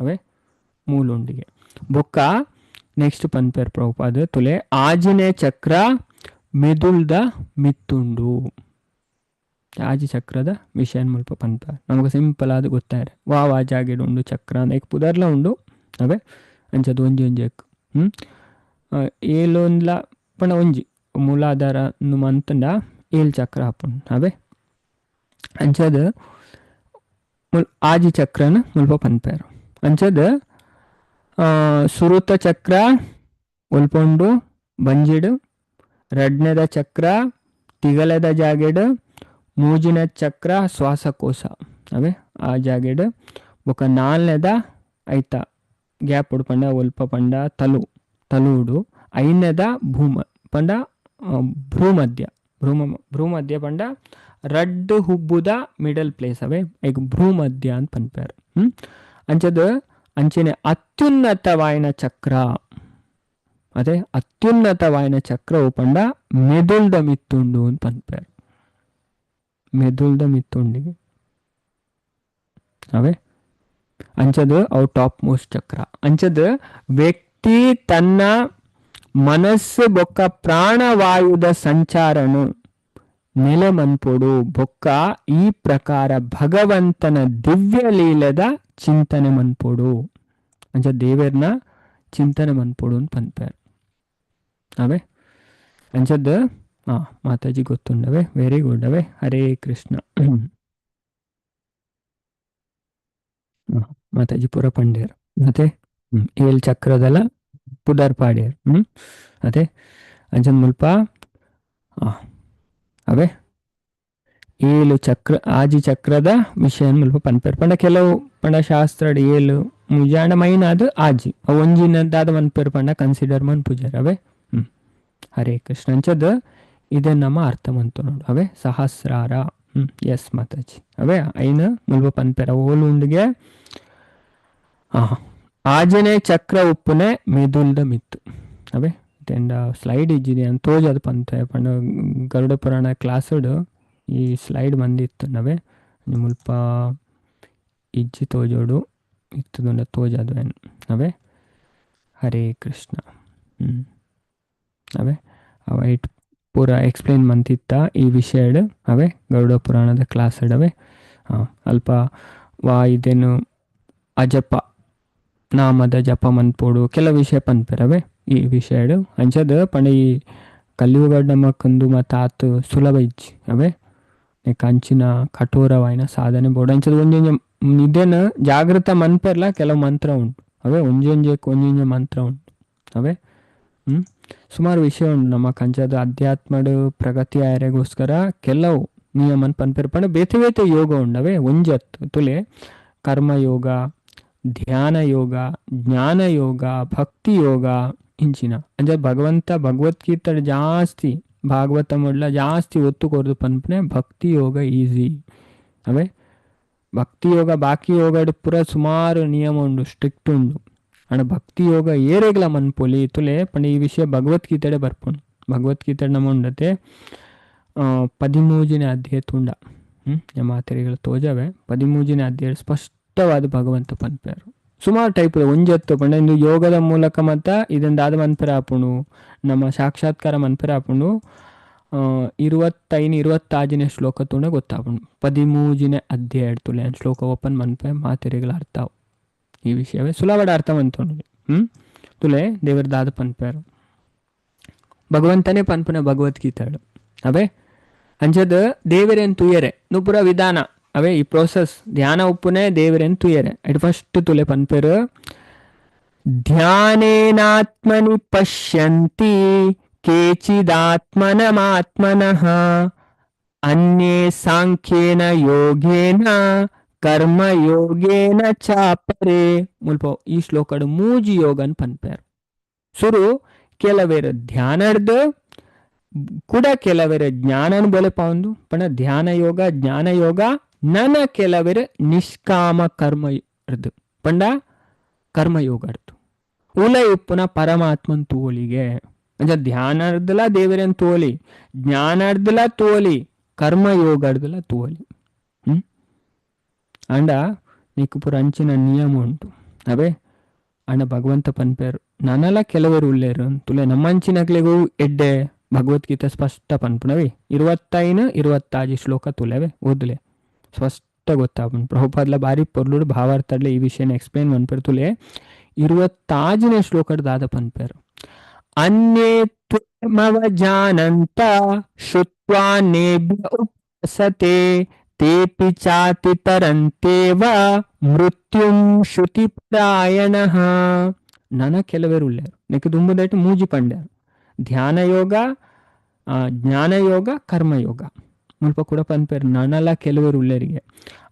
ಅವೇ ಮೂಲುಂಡಿಗೆ ಬೊಕ್ಕ ನೆಕ್ಸ್ಟ್ ಪನ್ಪೇರ್ ಪ್ರಭುಪಾದ ತುಲೆ ಆಜಿನೇ ಚಕ್ರ ಮೆದುಳ್ದ ಮಿತ್ತುಂಡು ಆಜಿ ಚಕ್ರದ ವಿಷಯ ಮುಲ್ಪ ಪನ್ಪ ನಮಗೆ ಸಿಂಪಲ್ ಆದ ಗೊತ್ತಾಯ್ರೆ ವಾ ಜಾಗೆಡ್ ಉಂಡು ಚಕ್ರ ಅಂತ ಪುದರ್ಲ ಉಂಡು ಅವೇ ಅಂಚದು ಒಂಜಿ ಒಂಜಿ ಏಲೊಂದ್ಲ ಪಣ ಒಂಜಿ ಮೂಲಾಧಾರ ಮಂತಂಡ ಏಳು ಚಕ್ರ ಹಾಪುಂಡು ಅವೇ ಅಂಚದ ಆಜಿ ಚಕ್ರನ ಮುಲ್ಪ ಪನ್ಪೇರು ಅಂಚದ ಸುರುತ ಚಕ್ರ ಒಲ್ಪೊಂಡು ಬಂಜಿಡು ರಡ್ನೆದ ಚಕ್ರ ತಿಗಲೆದ ಜಾಗೆಡ್ ಮೂಜಿನ ಚಕ್ರ ಶ್ವಾಸಕೋಶ ಅವೇ ಆ ಜಾಗೆಡ್ ಬೊಕ ನಾಲ್ನೆದ ಐತ ಗ್ಯಾಪ್ ಉಡ್ಪಂಡ ಒಲ್ಪ ಪಂಡ ತಲುಡು ಐದನೇದ ಪಂಡ ಭ್ರೂಮಧ್ಯ ಭ್ರೂಮಧ್ಯ ಪಂಡ ರಡ್ ಹುಬ್ಬುದ ಮಿಡಲ್ ಪ್ಲೇಸ್ ಅವೇ ಈಗ ಭ್ರೂಮಧ್ಯ ಅಂತ ಪನ್ಪೇರು ಅಂಚದ ಅಂಚನೆ ಅತ್ಯುನ್ನತವಾಯಿನ ಚಕ್ರ ಅದೇ ಅತ್ಯುನ್ನತವಾಯಿನ ಚಕ್ರವು ಪಂಡ ಮೆದುಳ್ದ ಮಿತ್ತುಂಡು ಅಂತ ಪನ್ಪೇರು ಮೆದುಳ್ದ ಮಿತ್ತುಂಡಿಗೆ ಅವೇ ಅಂಚದು ಅವು ಟಾಪ್ ಮೋಸ್ಟ್ ಚಕ್ರ ಅಂಚದ ವ್ಯಕ್ತಿ ತನ್ನ ಮನಸ್ಸು ಬೊಕ್ಕ ಪ್ರಾಣವಾಯುದ ಸಂಚಾರನು ನೆಲೆ ಮನ್ಪೊಡು ಬೊಕ್ಕ ಈ ಪ್ರಕಾರ ಭಗವಂತನ ದಿವ್ಯ ಲೀಲೆದ ಚಿಂತನೆ ಮನ್ಪೊಡು ಅಂಚ ದೇವರ್ನ ಚಿಂತನೆ ಮನ್ಪೊಡು ಅಂತ ಪನ್ಪೇರು ಅವೇ ಅಂಚದ ಮಾತಾಜಿ ಗೊತ್ತುಂಡವೆ ವೆರಿ ಗುಡ್ ಅವೇ ಹರೇ ಕೃಷ್ಣ ಮಾತಾಜಿ ಪುರ ಪಂಡೇರು ಮತ್ತೆ ಏಳು ಚಕ್ರದಲ್ಲ ಪುದರ್ ಪಾಡ್ಯಾರು ಅದೇ ಅಂಚನ್ ಮುಲ್ಪ ಅವೇ ಏಳು ಚಕ್ರ ಆಜಿ ಚಕ್ರದ ವಿಷಯ ಮುಲ್ಪ ಪನ್ಪೇರು ಪಂಡ ಕೆಲವು ಪಂಡ ಶಾಸ್ತ್ರ ಏಳು ಮುಜಾಂಡ ಮೈನ್ ಅದು ಆಜಿ ಅವು ಒಂಜಿನದಾದ ಮನ್ಪೇರು ಪಂಡ ಕನ್ಸಿಡರ್ ಮನ್ ಪೂಜಾರ ಅವೇ ಹರೇ ಕೃಷ್ಣ ಅಂಚದ ಇದೇ ನಮ್ಮ ಅರ್ಥ ಮಂತು ನೋಡು ಅವೇ ಸಹಸ್ರಾರ ಎಸ್ ಮಾತಾಜಿ ಅವೇ ಐನ ಮುಲ್ಪ ಪನ್ಪೇರ ಓಲು ಉಂಡಿಗೆ ಆಜನೆ ಚಕ್ರ ಉಪ್ಪುನೆ ಮೆದುಲ್ದ ಮಿತ್ತು ಅವೇ ತೆಂಡ ಸ್ಲೈಡ್ ಇಜ್ಜಿದೆ ಅಂತ ತೋಜದ ಪಂತ ಪಂಡ ಗರುಡ ಪುರಾಣ ಕ್ಲಾಸಡ್ ಈ ಸ್ಲೈಡ್ ಮಂದಿತ್ತು ನವೇ ಮುಲ್ಪ ಇಜ್ಜಿ ತೋಜೋಡು ಇತ್ತುದುಂಡ ತೋಜದ್ವೇನು ಅವೇ ಹರೇ ಕೃಷ್ಣ ಅವೇ ಅವ ಇಟ್ ಪೂರ ಎಕ್ಸ್ಪ್ಲೇನ್ ಮಂತಿತ್ತ ಈ ವಿಷಯಡ್ ಅವೇ ಗರುಡ ಪುರಾಣದ ಕ್ಲಾಸಡ್ ಅವೇ ಅಲ್ಪ ವಾ ಇದೇನು ಅಜಪ ನಾಮದ ಜಪ ಮನ್ಪೋಡು ಕೆಲವು ವಿಷಯ ಪನ್ಪೇರವೆ ಈ ವಿಷಯಡು ಅಂಚದ ಪಂಡ ಈ ಕಲಿಯುಗಡ್ ನಮಕ್ಕಂದು ಮತ್ತು ಸುಲಭ ಇಜ್ಜಿ ಅವೇ ಕಂಚಿನ ಕಠೋರವಾಯಿನ ಸಾಧನೆ ಬೋರ್ಡ್ ಅಂಚದ ಒಂಜೊಂಜೆ ಇದೇನು ಜಾಗೃತ ಮನ್ಪೇರ್ಲ ಕೆಲವು ಮಂತ್ರ ಉಂಟು ಅವೇ ಒಂಜೊಂಜೆ ಮಂತ್ರ ಉಂಟು ಅವೇ ಸುಮಾರು ವಿಷಯ ಉಂಟು ನಮ್ಮ ಕಂಚದ ಅಧ್ಯಾತ್ಮಡು ಪ್ರಗತಿ ಆಯರೆಗೋಸ್ಕರ ಕೆಲವು ನಿಯಮನ್ ಪನ್ಪೇರ್ ಪಂಡ ಬೇತೆ ಬೇತೆ ಯೋಗ ಉಂಡವೇ ಒಂಜತ್ತು ತುಲೆ ಕರ್ಮಯೋಗ ಧ್ಯಾನ ಯೋಗ ಜ್ಞಾನ ಯೋಗ ಭಕ್ತಿ ಯೋಗ ಇಂಚಿನ ಅಂದ್ರೆ ಭಗವಂತ ಭಗವದ್ಗೀತೆ ಜಾಸ್ತಿ ಭಾಗವತ ಮೊದಲ ಜಾಸ್ತಿ ಒತ್ತು ಕೊರದು ಪನ್ಪನೆ ಭಕ್ತಿ ಯೋಗ ಈಸಿ ಅವೇ ಭಕ್ತಿ ಯೋಗ ಬಾಕಿ ಯೋಗ ಪೂರ ಸುಮಾರು ನಿಯಮ ಉಂಡು ಸ್ಟ್ರಿಕ್ಟ್ ಉಂಡು ಅಣ್ಣ ಭಕ್ತಿ ಯೋಗ ಏರೆಗ್ಲ ಮನ್ಪೊಲಿ ತುಲೆ ಪಂಡ ಈ ವಿಷಯ ಭಗವದ್ಗೀತೆ ಬರ್ಪುಂಡು ಭಗವದ್ಗೀತೆ ನಮ್ಮ ಉಂಡತೆ 13ನೇ ಅಧ್ಯಾಯ ತುಂಡ ಮಾತೆರೆಗಳು ತೋಜವೆ 13ನೇ ಅಧ್ಯಾಯ ಸ್ಪಷ್ಟವಾದ ಭಗವಂತ ಪನ್ಪೇರು ಸುಮಾರು ಟೈಪ್ ಒಂಜತ್ತು ಪಂಡ ಇಂದು ಯೋಗದ ಮೂಲಕ ಮತ್ತ ಇದೊಂದಾದ ಮನ್ಪೆರ ಆಪುಂಡು ನಮ್ಮ ಸಾಕ್ಷಾತ್ಕಾರ ಮನ್ಪೆರ ಆಪುಂಡು 25 ಶ್ಲೋಕ ತುಣ ಗೊತ್ತಾಪುಂಡು 13 ಅಧ್ಯಾಯ ತುಲೆ ಶ್ಲೋಕ ಓಪನ್ ಮನ್ಪೆ ಮಾತೆರೆಗಳ ಅರ್ಥ ಈ ವಿಷಯವೇ ಸುಲಭದ ಅರ್ಥ ಮಂತೋಣ ತುಲೆ ದೇವರ ದಾದ ಪನ್ಪೇರು ಭಗವಂತನೇ ಪನ್ಪುನ ಭಗವದ್ಗೀತಾಡು ಅವೇ ಅಂಚದ ದೇವರೇನು ತುಯರೆ ನು ಪುರ ವಿಧಾನ ಅವೇ ಈ ಪ್ರೋಸೆಸ್ ಧ್ಯಾನ ಉಪ್ಪುನೇ ದೇವರೇನು ತುಯರೆ ಅಟ್ ಫಸ್ಟ್ ತುಲೆ ಪನ್ಪೇರು ಧ್ಯಾನೇನಾತ್ಮನಿ ಪಶ್ಯಂತಿ ಕೇಚಿದಾತ್ಮನಮಾತ್ಮನಃ ಅನ್ಯೇ ಸಾಂಖ್ಯೇನ ಯೋಗೇನ ಕರ್ಮಯೋಗೇನ ಚಾಪರೆ ಮುಲ್ಪ ಈ ಶ್ಲೋಕಡು ಮೂಜಿ ಯೋಗನ್ ಪನ್ಪೇರು ಸುರು ಕೆಲವೇರು ಧ್ಯಾನರ್ದು ಕೂಡ ಕೆಲವೇರು ಜ್ಞಾನನ ಬಲೆ ಪಾಂದು ಪಣ ಧ್ಯಾನ ಯೋಗ ಜ್ಞಾನ ಯೋಗ ನನ ಕೆಲವೇರು ನಿಷ್ಕಾಮ ಕರ್ಮ ಇರ್ದು ಪಂಡ ಕರ್ಮಯೋಗ ಅರ್ದು ಉಲ ಉಪ್ಪುನ ಪರಮಾತ್ಮನ್ ತೋಳಿಗೆ ಅಂದ್ರೆ ಧ್ಯಾನಾರ್ದಲ ದೇವರೇನು ತೋಲಿ ಜ್ಞಾನಾರ್ದಲ ತೋಲಿ ಕರ್ಮಯೋಗಾರ್ದಲ ತೋಲಿ ಅಂಡ నీకు ಪುರ ಅಂಚಿನ ನಿಯಮ ಉಂಟು ಅವೇ ಅಣ್ಣ ಭಗವಂತ ಪನ್ಪೇರು ನನ್ನಲ್ಲ ಕೆಲವರು ಉಳ್ಳೇರು ತುಲೆ ನಮ್ಮಂಚಿನಕ್ಲೆಗೂ ಎಡ್ಡೆ ಭಗವದ್ಗೀತೆ ಸ್ಪಷ್ಟ ಪನ್ಪುನವಿ 25 ಶ್ಲೋಕ ತುಲೆವೆ ಓದ್ಲೆ ಸ್ಪಷ್ಟ ಗೊತ್ತಾಪುಂಡು ಪ್ರಭುಪಾದ್ಲ ಬಾರಿ ಪೊರ್ಲುಡು ಭಾವಾರ್ಥಡ್ಲೆ ಈ ವಿಷಯನ ಎಕ್ಸ್ಪ್ಲೇನ್ ಮನ್ಪೇರು ತುಲೆ 25 ಶ್ಲೋಕದ ದಾದ ಪನ್ಪೇರು ಅನ್ಯೇ ತ್ವಮವ ಜಾನಂತ ಶುತ್ವಾ ನೇಭ್ಯ ಉಪಸತೆ ತೇಪಿ ಚಾತಿ ತರಂತೇವ ಮೃತ್ಯುಂ ಶ್ರುತಿ ಪರಾಯಣಃ ನನ ಕೆಲವೇರು ಉಳ್ಳೇರು ನೆಕ್ ದುಂಬುದಟ್ಟು ಮೂಜಿ ಪಂಡ್ಯಾರು ಧ್ಯಾನ ಯೋಗ ಜ್ಞಾನಯೋಗ ಕರ್ಮಯೋಗ ಮುಲ್ಪ ಕೂಡ ಪನ್ಪೇರು ನನಲ ಕೆಲವೇರು ಉಳ್ಳೇರಿಗೆ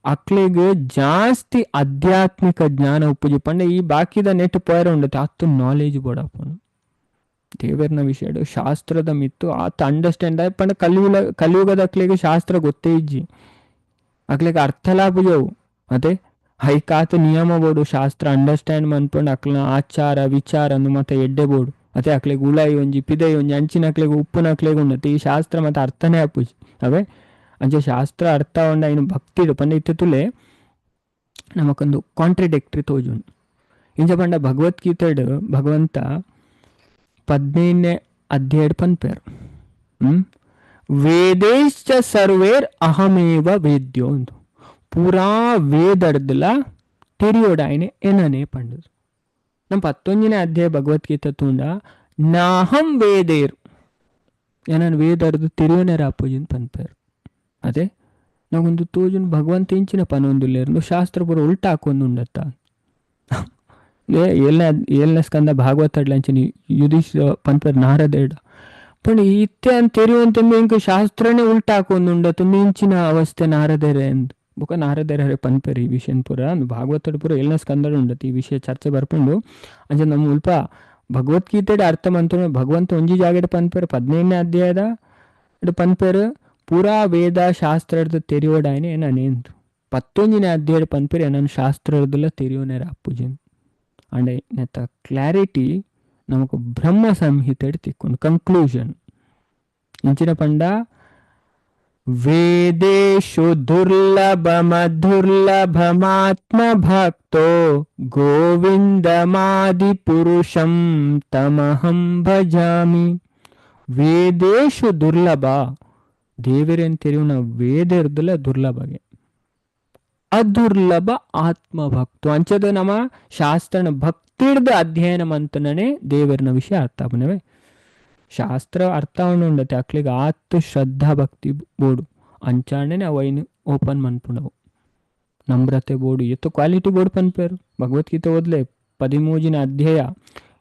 ಅಕ್ಲಿಗೆ ಜಾಸ್ತಿ ಆಧ್ಯಾತ್ಮಿಕ ಜ್ಞಾನ ಉಪ್ಪುಜಿ ಪಂಡ ಈ ಬಾಕಿದ ನೆಟ್ ಪೋಯರ ಉಂಡತೆ ಅತ್ತು ನಾಲೆಜ್ ಬೋಡಪ್ಪನು ದೇವರನ ವಿಷಯ ಶಾಸ್ತ್ರದ ಮಿತ್ತು ಆತ ಅಂಡರ್ಸ್ಟ್ಯಾಂಡ್ ಆಯ್ ಪಂಡ ಕಲಿಯುಗದ ಅಕ್ಲಿಗೆ ಶಾಸ್ತ್ರ ಗೊತ್ತೇ ಇಜ್ಜಿ ಅಕ್ಲಿಗೆ ಅರ್ಥ ಲಾಭಜವು ಅದೇ ಹೈಕಾತ ನಿಯಮ ಬೋಡು ಶಾಸ್ತ್ರ ಅಂಡರ್ಸ್ಟ್ಯಾಂಡ್ ಮನ್ಪಂಡು ಅಕ್ಲನ ಆಚಾರ ವಿಚಾರ ಮತ್ತೆ ಎಡ್ಡೆ ಬೋಡು ಅದೇ ಅಕ್ಲಿಗೆ ಉಳಾಯಿ ಒಂಜಿ ಪಿದೈ ಒಂಜಿ ಅಂಚಿನ ಅಕ್ಲಿಗೆ ಉಪ್ಪುನ ಅಕ್ಲಿಗೆ ಉಂಡತೆ ಈ ಶಾಸ್ತ್ರ ಮತ್ತೆ ಅರ್ಥನೇ ಅಪ್ಪುಜಿ ಅವೇ ಅಂಚೆ ಶಾಸ್ತ್ರ ಅರ್ಥ ಉಂಡ ಇನ್ನು ಭಕ್ತಿಡು ಪಂಡ ಇತ್ತು ತುಲೆ ನಮಕೊಂದು ಕಾಂಟ್ರಡಿಕ್ಟರಿ ತೋಜುಂಡು ಇಂಚ ಪಂಡ ಭಗವದ್ಗೀತೆಡು ಭಗವಂತ 15ನೇ ಅಧ್ಯಾಯ ಪನ್ಪೇರು ವೇದೇಶ್ಚ ಸರ್ವೇರ್ ಅಹಮೇವ ವೇದ್ಯೋ ಅಂದು ಪೂರಾ ವೇದರ್ದಲ ತಿರಿಯೋಡಾಯನೆ ಏನನೇ ಪಂಡದು ನಮ್ಮ 11ನೇ ಅಧ್ಯಾಯ ಭಗವದ್ಗೀತೆ ತುಂಡ ನಾಹಂ ವೇದೇರು ಏನನ್ ವೇದರ್ದು ತಿರಿಯೋನೇರ ಅಪ್ಪುಜಿನ್ ಪನ್ಪೇರು ಅದೇ ನಾವೊಂದು ತೋಜುನ್ ಭಗವಂತ ಇಂಚಿನ ಪನೊಂದುಲ್ಲೇರು ಶಾಸ್ತ್ರ ಪೂರ ಉಲ್ಟಾ ಹಾಕೊಂದು ಉಂಡತ್ತ ಏಳನೇ ಸ್ಕಂದ ಭಾಗವತಡ್ಲಂಚಿನಿ ಯುಧಿಷ್ಠಿರ ಪನ್ಪೇರು ನಾರದೇಡ पण इत्ते ಅಂತ ತೆರೆಯುವಂತೆ ಮೇಂಕ ಶಾಸ್ತ್ರನೇ ಉಲ್ಟಾ ಹಾಕೊಂದುಂಡತು ಮಿಂಚಿನ ಅವಸ್ಥೆ ನಾರದೇರೆ ಎಂದು ಬೊಕ ನಾರದೇರೆ ಹರೆ ಪನ್ಪೇರಿ ಈ ವಿಷಯನ್ ಪೂರ ಭಾಗವತಡ್ ಪೂರ 7ನೇ ಸ್ಕಂದಡ್ ಉಂಡತು ಈ ವಿಷಯ ಚರ್ಚೆ ಬರ್ಪುಂಡು ಅಂಚೆ ನಮ್ಮ ಉಲ್ಪ ಭಗವದ್ಗೀತೆಡ್ ಅರ್ಥ ಮಂತ್ರ ಭಗವಂತ ಒಂಜಿ ಜಾಗೆಡ್ ಪನ್ಪೇರು 15ನೇ ಅಧ್ಯಾಯದ ಪನ್ಪೇರು ಪೂರಾ ವೇದ ಶಾಸ್ತ್ರದ ತೆರೆಯೋಡಾಯನೆ ಏನನೇಂದು 11ನೇ ಅಧ್ಯಾಯದ ಪನ್ಪೇರು ಏನನ್ನು ಶಾಸ್ತ್ರದಲ್ಲ ತೆರೆಯೋನೇರ ಅಪ್ಪುಜಿನ್ ಅಂಡ್ ನೆತ್ತ ಕ್ಲಾರಿಟಿ ನಮకు ಬ್ರಹ್ಮ ಸಂಹಿತೆಡ್ ತಿಕ್ಕೊಂಡು ಕಂಕ್ಲೂಷನ್ ಇಂಚಿನ ಪಂಡ ವೇದೇಶು ದುರ್ಲಭಮಧುರ್ಲಭಮಾತ್ಮ ಭಕ್ತೋ ಗೋವಿಂದಮಾದಿ ಪುರುಷಂ ತಮಹಂ ಭಜಾಮಿ ವೇದೇಶು ದುರ್ಲಭ ದೇವರೇನು ತೆರೆಯುವ ವೇದರ್ದಲ್ಲ ದುರ್ಲಭಗೆ ಅದುರ್ಲಭ ಆತ್ಮಭಕ್ತು ಅಂಚದ ನಮ್ಮ ಶಾಸ್ತ್ರನ ಭಕ್ತಿಡ್ದ ಅಧ್ಯಯನ ಮಂತನೇ ದೇವರನ ವಿಷಯ ಅರ್ಥ ಬನವೆ ಶಾಸ್ತ್ರ ಅರ್ಥ ಉಂಡತೆ ಅಕ್ಲಿಗೆ ಆತ್ ಶ್ರದ್ಧಾ ಭಕ್ತಿ ಬೋರ್ಡು ಅಂಚಾಣೆ ಅವೈನು ಓಪನ್ ಮನ್ಪುಣವು ನಮ್ರತೆ ಬೋರ್ಡು ಎತ್ತು ಕ್ವಾಲಿಟಿ ಬೋರ್ಡು ಪನ್ಪೇರು ಭಗವದ್ಗೀತೆ ಓದ್ಲೆ 13ನೇ ಅಧ್ಯಾಯ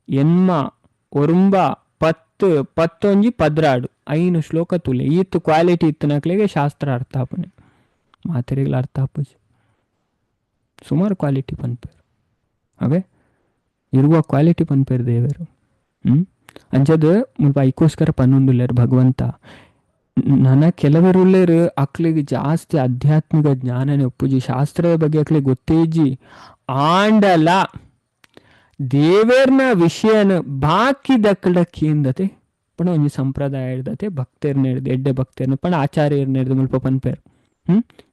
ಎನ್ಮ ಒರುಂಬ 10 16 5 ಶ್ಲೋಕ ತುಲೆ ಈತ್ತು ಕ್ವಾಲಿಟಿ ಇತ್ತನಕ್ಲಿಗೆ ಶಾಸ್ತ್ರ ಅರ್ಥ ಆಪನೆ ಮಾತೆರೆಗಳ ಅರ್ಥ ಆಪುಜಿ ಸುಮಾರು ಕ್ವಾಲಿಟಿ ಪನ್ಪೇರು ಅವೇ ಇರುವ ಕ್ವಾಲಿಟಿ ಪನ್ಪೇರು ದೇವರು ಅಂಚದು ಮುಲ್ಪ ಐಕೋಸ್ಕರ ಪನ್ನೊಂದುಲ್ಲೇರು ಭಗವಂತ ನನ್ನ ಕೆಲವರುಳ್ಳೇರು ಅಕ್ಲಿಗೆ ಜಾಸ್ತಿ ಆಧ್ಯಾತ್ಮಿಕ ಜ್ಞಾನನೇ ಒಪ್ಪುಜಿ ಶಾಸ್ತ್ರದ ಬಗ್ಗೆ ಅಕ್ಲಿಗೆ ಗೊತ್ತೇಜಿ ಆಂಡಲ ದೇವರ್ನ ವಿಷಯನ ಬಾಕಿ ದಕ್ಕಡಕ್ಕಿಂದತೆ ಪಣ ಒಂಜಿ ಸಂಪ್ರದಾಯ ಹಿಡ್ದತೆ ಭಕ್ತೇರ್ನ ಹಿಡ್ದು ಎಡ್ಡೆ ಭಕ್ತೇರ್ನ ಪಣ ಆಚಾರ್ಯರ್ನ ಹಿಡ್ದು ಮುಲ್ಪ ಪನ್ಪೇರು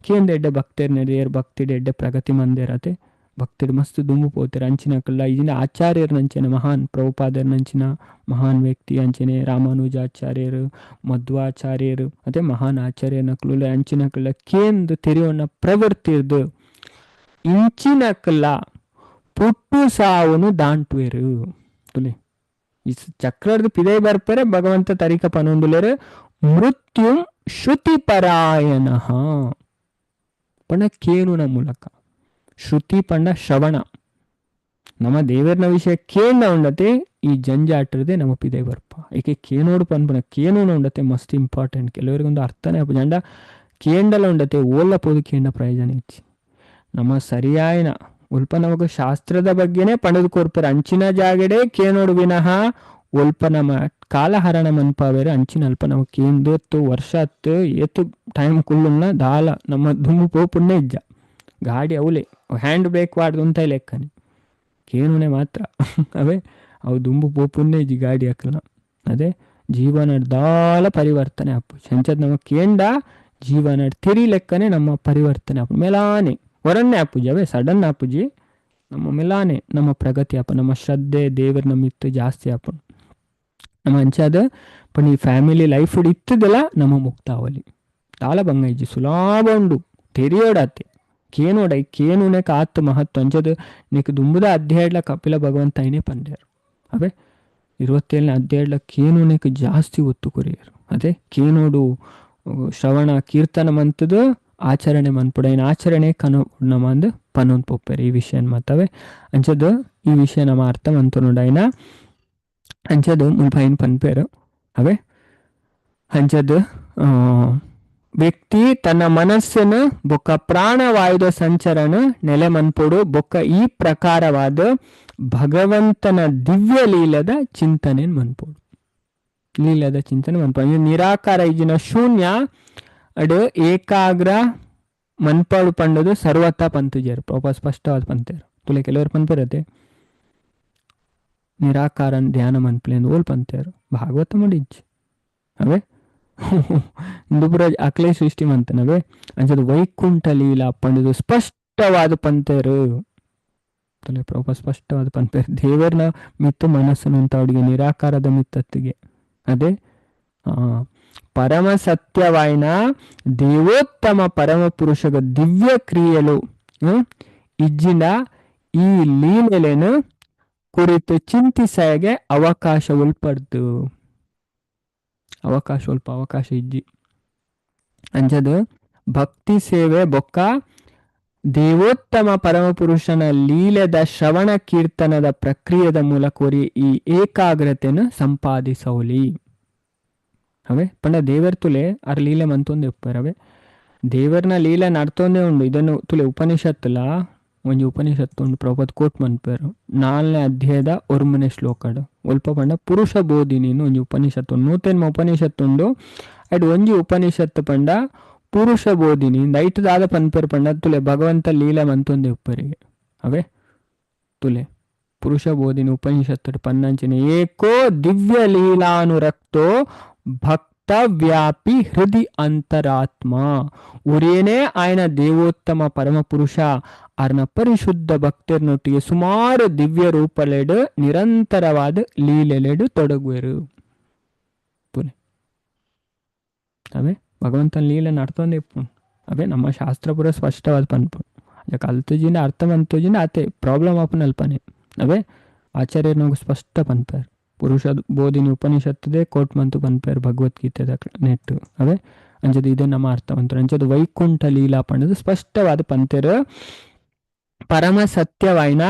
ಕೇಂದ್ರ ಎಡ್ಡೆ ಭಕ್ತೇರ್ನ ಹಿಡ್ದು ಏರ್ ಭಕ್ತಿಡ್ ಎಡ್ಡೆ ಪ್ರಗತಿ ಮಂದಿರತೆ ಭಕ್ತಿಡ್ ಮಸ್ತ್ ದುಂಬು ಪೋತೆರ್ ಅಂಚಿನಕಲ್ಲ ಇಜಿನ ಆಚಾರ್ಯರ್ನಂಚೆನೆ ಮಹಾನ್ ಪ್ರಭುಪಾದರ್ನಂಚಿನ ಮಹಾನ್ ವ್ಯಕ್ತಿ ಅಂಚೆನೆ ರಾಮಾನುಜಾಚಾರ್ಯರು ಮಧ್ವಾಚಾರ್ಯರು ಅದೇ ಮಹಾನ್ ಆಚಾರ್ಯನಕಲು ಅಂಚಿನಕಲ್ಲ ಕೇಂದ್ರ ತೆರೆಯೋಣ ಪ್ರವೃತ್ತಿರ್ದು ಇಂಚಿನಕಲ್ಲ ಪುಟ್ಟು ಸಾವುನು ದಾಂಟ್ವೇರು ತುಲೆ ಈ ಚಕ್ರದ ಪಿದೈ ಬರ್ಪರೆ ಭಗವಂತ ತರಿಕ ಪನೊಂದುಲೆರು ಮೃತ್ಯು ಶ್ರುತಿ ಪರಾಯಣ ಪಣ ಕೇನುನ ಮೂಲಕ ಶ್ರುತಿ ಪಂಡ ಶ್ರವಣ ನಮ್ಮ ದೇವರನ ವಿಷಯ ಕೇಂಡ ಉಂಡತೆ ಈ ಜಂಜಾಟರದೆ ನಮ್ಮ ಪಿದೈ ಬರ್ಪ ಏಕೆ ಕೇನೋಡು ಪನ್ಪನ ಕೇನೂನ ಉಂಡತೆ ಮಸ್ತ್ ಇಂಪಾರ್ಟೆಂಟ್ ಕೆಲವರಿಗೊಂದು ಅರ್ಥನೇ ಜಂಡ ಕೇಂಡಲ ಉಂಡತೆ ಓಲ್ಲ ಪೋದು ಕೇಂಡ ಪ್ರಯೋಜನ ಇಚ್ಚಿ ನಮ್ಮ ಸರಿಯಾಯನ ಉಲ್ಪ ನಮಗ ಶಾಸ್ತ್ರದ ಬಗ್ಗೆನೇ ಪಣದು ಕೊರ್ಪರೆ ಅಂಚಿನ ಜಾಗಡೆ ಕೇನೋಡು ವಿನಃ ಒಲ್ಪ ನಮ್ಮ ಕಾಲಹರಣ ಮನ್ಪಾವೇರೆ ಅಂಚಿನ ಅಲ್ಪ ನಮಗೆ ಕೇಂದತ್ತು ವರ್ಷ ಹತ್ತು ಏತು ಟೈಮ್ ಕುಳ್ಳುನ್ನ ದಾಲ ನಮ್ಮ ದುಮ್ಮು ಪೋಪುಣ್ಣೆ ಇಜ್ಜ ಗಾಡಿ ಅವಲೆ ಹ್ಯಾಂಡ್ ಬ್ರೇಕ್ ವಾಡ್ದು ಅಂತ ಲೆಕ್ಕನೆ ಕೇನುನೆ ಮಾತ್ರ ಅವೇ ಅವು ದುಂಬು ಪೋಪುಣ್ಣೆ ಇಜ್ಜಿ ಗಾಡಿ ಹಾಕಲ್ಲ ಅದೇ ಜೀವನ ದಾಲ ಪರಿವರ್ತನೆ ಆಪು ಸಂಚದ್ ನಮ್ಮ ಕೇಂಡ ಜೀವನ ತಿರಿ ಲೆಕ್ಕನೆ ನಮ್ಮ ಪರಿವರ್ತನೆ ಆಪು ಮೆಲಾನೆ ಹೊರನ್ನೇ ಆಪುಜಿ ಅವೇ ಸಡನ್ ಆಪುಜಿ ನಮ್ಮ ಮೆಲಾನೆ ನಮ್ಮ ಪ್ರಗತಿ ಆಪ ನಮ್ಮ ಶ್ರದ್ಧೆ ದೇವರ ನಮ್ಮಿತ್ತು ಜಾಸ್ತಿ ಆಪು ನಮ್ಮ ಅಂಚಾದ ಪಣ ಈ ಫ್ಯಾಮಿಲಿ ಲೈಫ್ ಇತ್ತದಲ್ಲ ನಮ್ಮ ಮುಕ್ತಾವಲಿ ದಾಲ ಬಂಗ ಇಜ್ಜಿ ಸುಲಾಭ ಉಂಡು ತೆರಿಯೋಡತ್ತೆ ಕೇನೋಡ ಕೇನುನೆ ಕಾತ್ತು ಮಹತ್ವ ಅಂಚದು ನೀಕು ದುಂಬುದ ಅಧ್ಯಾಯಡ್ಲ ಕಪಿಲ ಭಗವಂತ ಐನೇ ಪಂದ್ಯಾರು ಅವೇ 27ನೇ ಅಧ್ಯಾಯಡ್ಲ ಕೇನುನೆಕ್ ಜಾಸ್ತಿ ಒತ್ತು ಕೊರಿಯರು ಅದೇ ಕೇನೋಡು ಶ್ರವಣ ಕೀರ್ತನ ಮಂತದು ಆಚರಣೆ ಮನ್ಪುಡ ಏನು ಆಚರಣೆ ಕನ ನಮ್ಮಂದು ಪನೊಂದು ಪೊಪ್ಪೆರು ಈ ವಿಷಯ ಮತ್ತವೆ ಅಂಚದು ಈ ವಿಷಯ ನಮ್ಮ ಅರ್ಥ ಮಂತು ನೋಡೈನ ಅಂಚದು ಮುಲ್ಪೈನ್ ಪನ್ಪೇರು ಅವೇ ಅಂಚದು ವ್ಯಕ್ತಿ ತನ್ನ ಮನಸ್ಸನ್ನು ಬೊಕ್ಕ ಪ್ರಾಣವಾಯುಧ ಸಂಚರಣ ನೆಲೆ ಮನ್ಪೊಡು ಬೊಕ್ಕ ಈ ಪ್ರಕಾರವಾದ ಭಗವಂತನ ದಿವ್ಯ ಲೀಲದ ಚಿಂತನೆ ಮನ್ಪೊಡು ಲೀಲದ ಚಿಂತನೆ ಮನ್ಪೊಡು ನಿರಾಕಾರ ಇಜಿನ ಶೂನ್ಯ ಅಡು ಏಕಾಗ್ರ ಮನ್ಪಾಡು ಪಂಡದು ಸರ್ವತ ಪಂತುಜರು ಪಾಪ ಸ್ಪಷ್ಟವಾದ ಪಂತೇರು ತುಲೆ ಕೆಲವರು ಪಂಪೇರತೆ ನಿರಾಕಾರ ಧ್ಯಾನ ಮನ್ಪಲೇಂದು ಓಲ್ ಪಂತೇರು ಭಾಗವತ ಮಾಡಿಜ್ಜಿ ಅವೇ ಇಂದುಪುರ ಅಕ್ಲೇ ಸೃಷ್ಟಿ ಮಂತನವೇ ಅಂಚದು ವೈಕುಂಠ ಲೀಲಾ ಪಂಡದು ಸ್ಪಷ್ಟವಾದ ಪಂತೇರು ತುಲೆ ಪಾಪ ಸ್ಪಷ್ಟವಾದ ಪಂಪೇರು ದೇವರನ ಮಿತ್ತು ಮನಸ್ಸನ್ನು ಅಂತ ಅವಡಿಗೆ ನಿರಾಕಾರದ ಮಿತ್ತತ್ತಿಗೆ ಅದೇ ಪರಮ ಸತ್ಯವಾಯಿನ ದೇವೋತ್ತಮ ಪರಮ ಪುರುಷಗ ದಿವ್ಯ ಕ್ರಿಯೆಲು ಇಜ್ಜಿನ ಈ ಲೀಲೆಲೆನು ಕುರಿತು ಚಿಂತಿಸಗೆ ಅವಕಾಶ ಉಲ್ಪಡ್ದು ಅವಕಾಶ ಇಜ್ಜಿ ಅಂಜದು ಭಕ್ತಿ ಸೇವೆ ಬೊಕ್ಕ ದೇವೋತ್ತಮ ಪರಮ ಪುರುಷನ ಲೀಲೆದ ಶ್ರವಣ ಕೀರ್ತನದ ಪ್ರಕ್ರಿಯೆದ ಮೂಲಕ ಈ ಏಕಾಗ್ರತೆಯನ್ನು ಸಂಪಾದಿಸೋಲಿ ಅವೇ ಪಂಡ ದೇವರ ತುಲೆ ಅರ್ ಲೀಲೆ ಮಂತೊಂದು ಒಪ್ಪರವೆ ದೇವರನ ಲೀಲೆ ನಡ್ತೊಂದೇ ಉಂಡು ಇದನ್ನು ತುಲೆ ಉಪನಿಷತ್ತುಲ ಒಂಜಿ ಉಪನಿಷತ್ತು ಉಂಡು ಪ್ರಭುಪಾದ ಕೋಟ್ ಮನ್ಪೇರು 4ನೇ ಅಧ್ಯಾಯದ 1ನೇ ಶ್ಲೋಕಡು ಒಲ್ಪ ಪಂಡ ಪುರುಷ ಬೋಧಿನಿ ಒಂಜಿ ಉಪನಿಷತ್ತು ನೂತನ ಉಪನಿಷತ್ತುಂಡು ಅಡ್ ಒಂಜಿ ಉಪನಿಷತ್ತು ಪಂಡ ಪುರುಷ ಬೋಧಿನಿ ಐಟದಾದ ಪನ್ಪೇರು ಪಂಡ ತುಲೆ ಭಗವಂತ ಲೀಲೆ ಮಂತೊಂದೆ ಉಪ್ಪರಿಗೆ ಅವೇ ತುಲೆ ಪುರುಷ ಬೋಧಿನಿ ಉಪನಿಷತ್ತು ಪನ್ನಂಚಿನ ಏಕೋ ದಿವ್ಯ ಲೀಲಾನುರಕ್ತೋ ಭಕ್ತ ವ್ಯಾಪಿ ಹೃದಯ ಅಂತರಾತ್ಮ ಒರೇನೇ ಆಯ್ನ ದೇವೋತ್ತಮ ಪರಮ ಪುರುಷ ಅರ್ನ ಪರಿಶುದ್ಧ ಭಕ್ತರನೊಟ್ಟಿಗೆ ಸುಮಾರು ದಿವ್ಯ ರೂಪಲೆಡು ನಿರಂತರವಾದ ಲೀಲೆಲೆಡು ತೊಡಗುವರು ಪುನೆ ಅವೇ ಭಗವಂತನ ಲೀಲೆ ನಡ್ತೊಂದೆ ಅವೇ ನಮ್ಮ ಶಾಸ್ತ್ರ ಪುರ ಸ್ಪಷ್ಟವಾದ ಪನ್ಪು ಕಲ್ತುಜಿನ ಅರ್ಥ ಮಂತುಜಿನ ಅತೆ ಪ್ರಾಬ್ಲಮ್ ಆಪನ ಅಲ್ಪನೆ ಅವೇ ಆಚಾರ್ಯರು ನಮಗೆ ಸ್ಪಷ್ಟ ಪನ್ಪಾರು ಪುರುಷ ಬೋಧಿನಿ ಉಪನಿಷತ್ತದೆ ಕೋಟ್ ಮಂತು ಪನ್ಪೇರು ಭಗವದ್ಗೀತೆದ ನೆಟ್ ಅವೇ ಅಂಚದು ಇದೇ ನಮ್ಮ ಅರ್ಥವಂತರು ಅಂಚದು ವೈಕುಂಠ ಲೀಲಾ ಪಂಡದು ಸ್ಪಷ್ಟವಾದ ಪಂತೇರು ಪರಮ ಸತ್ಯವಾಯಿನ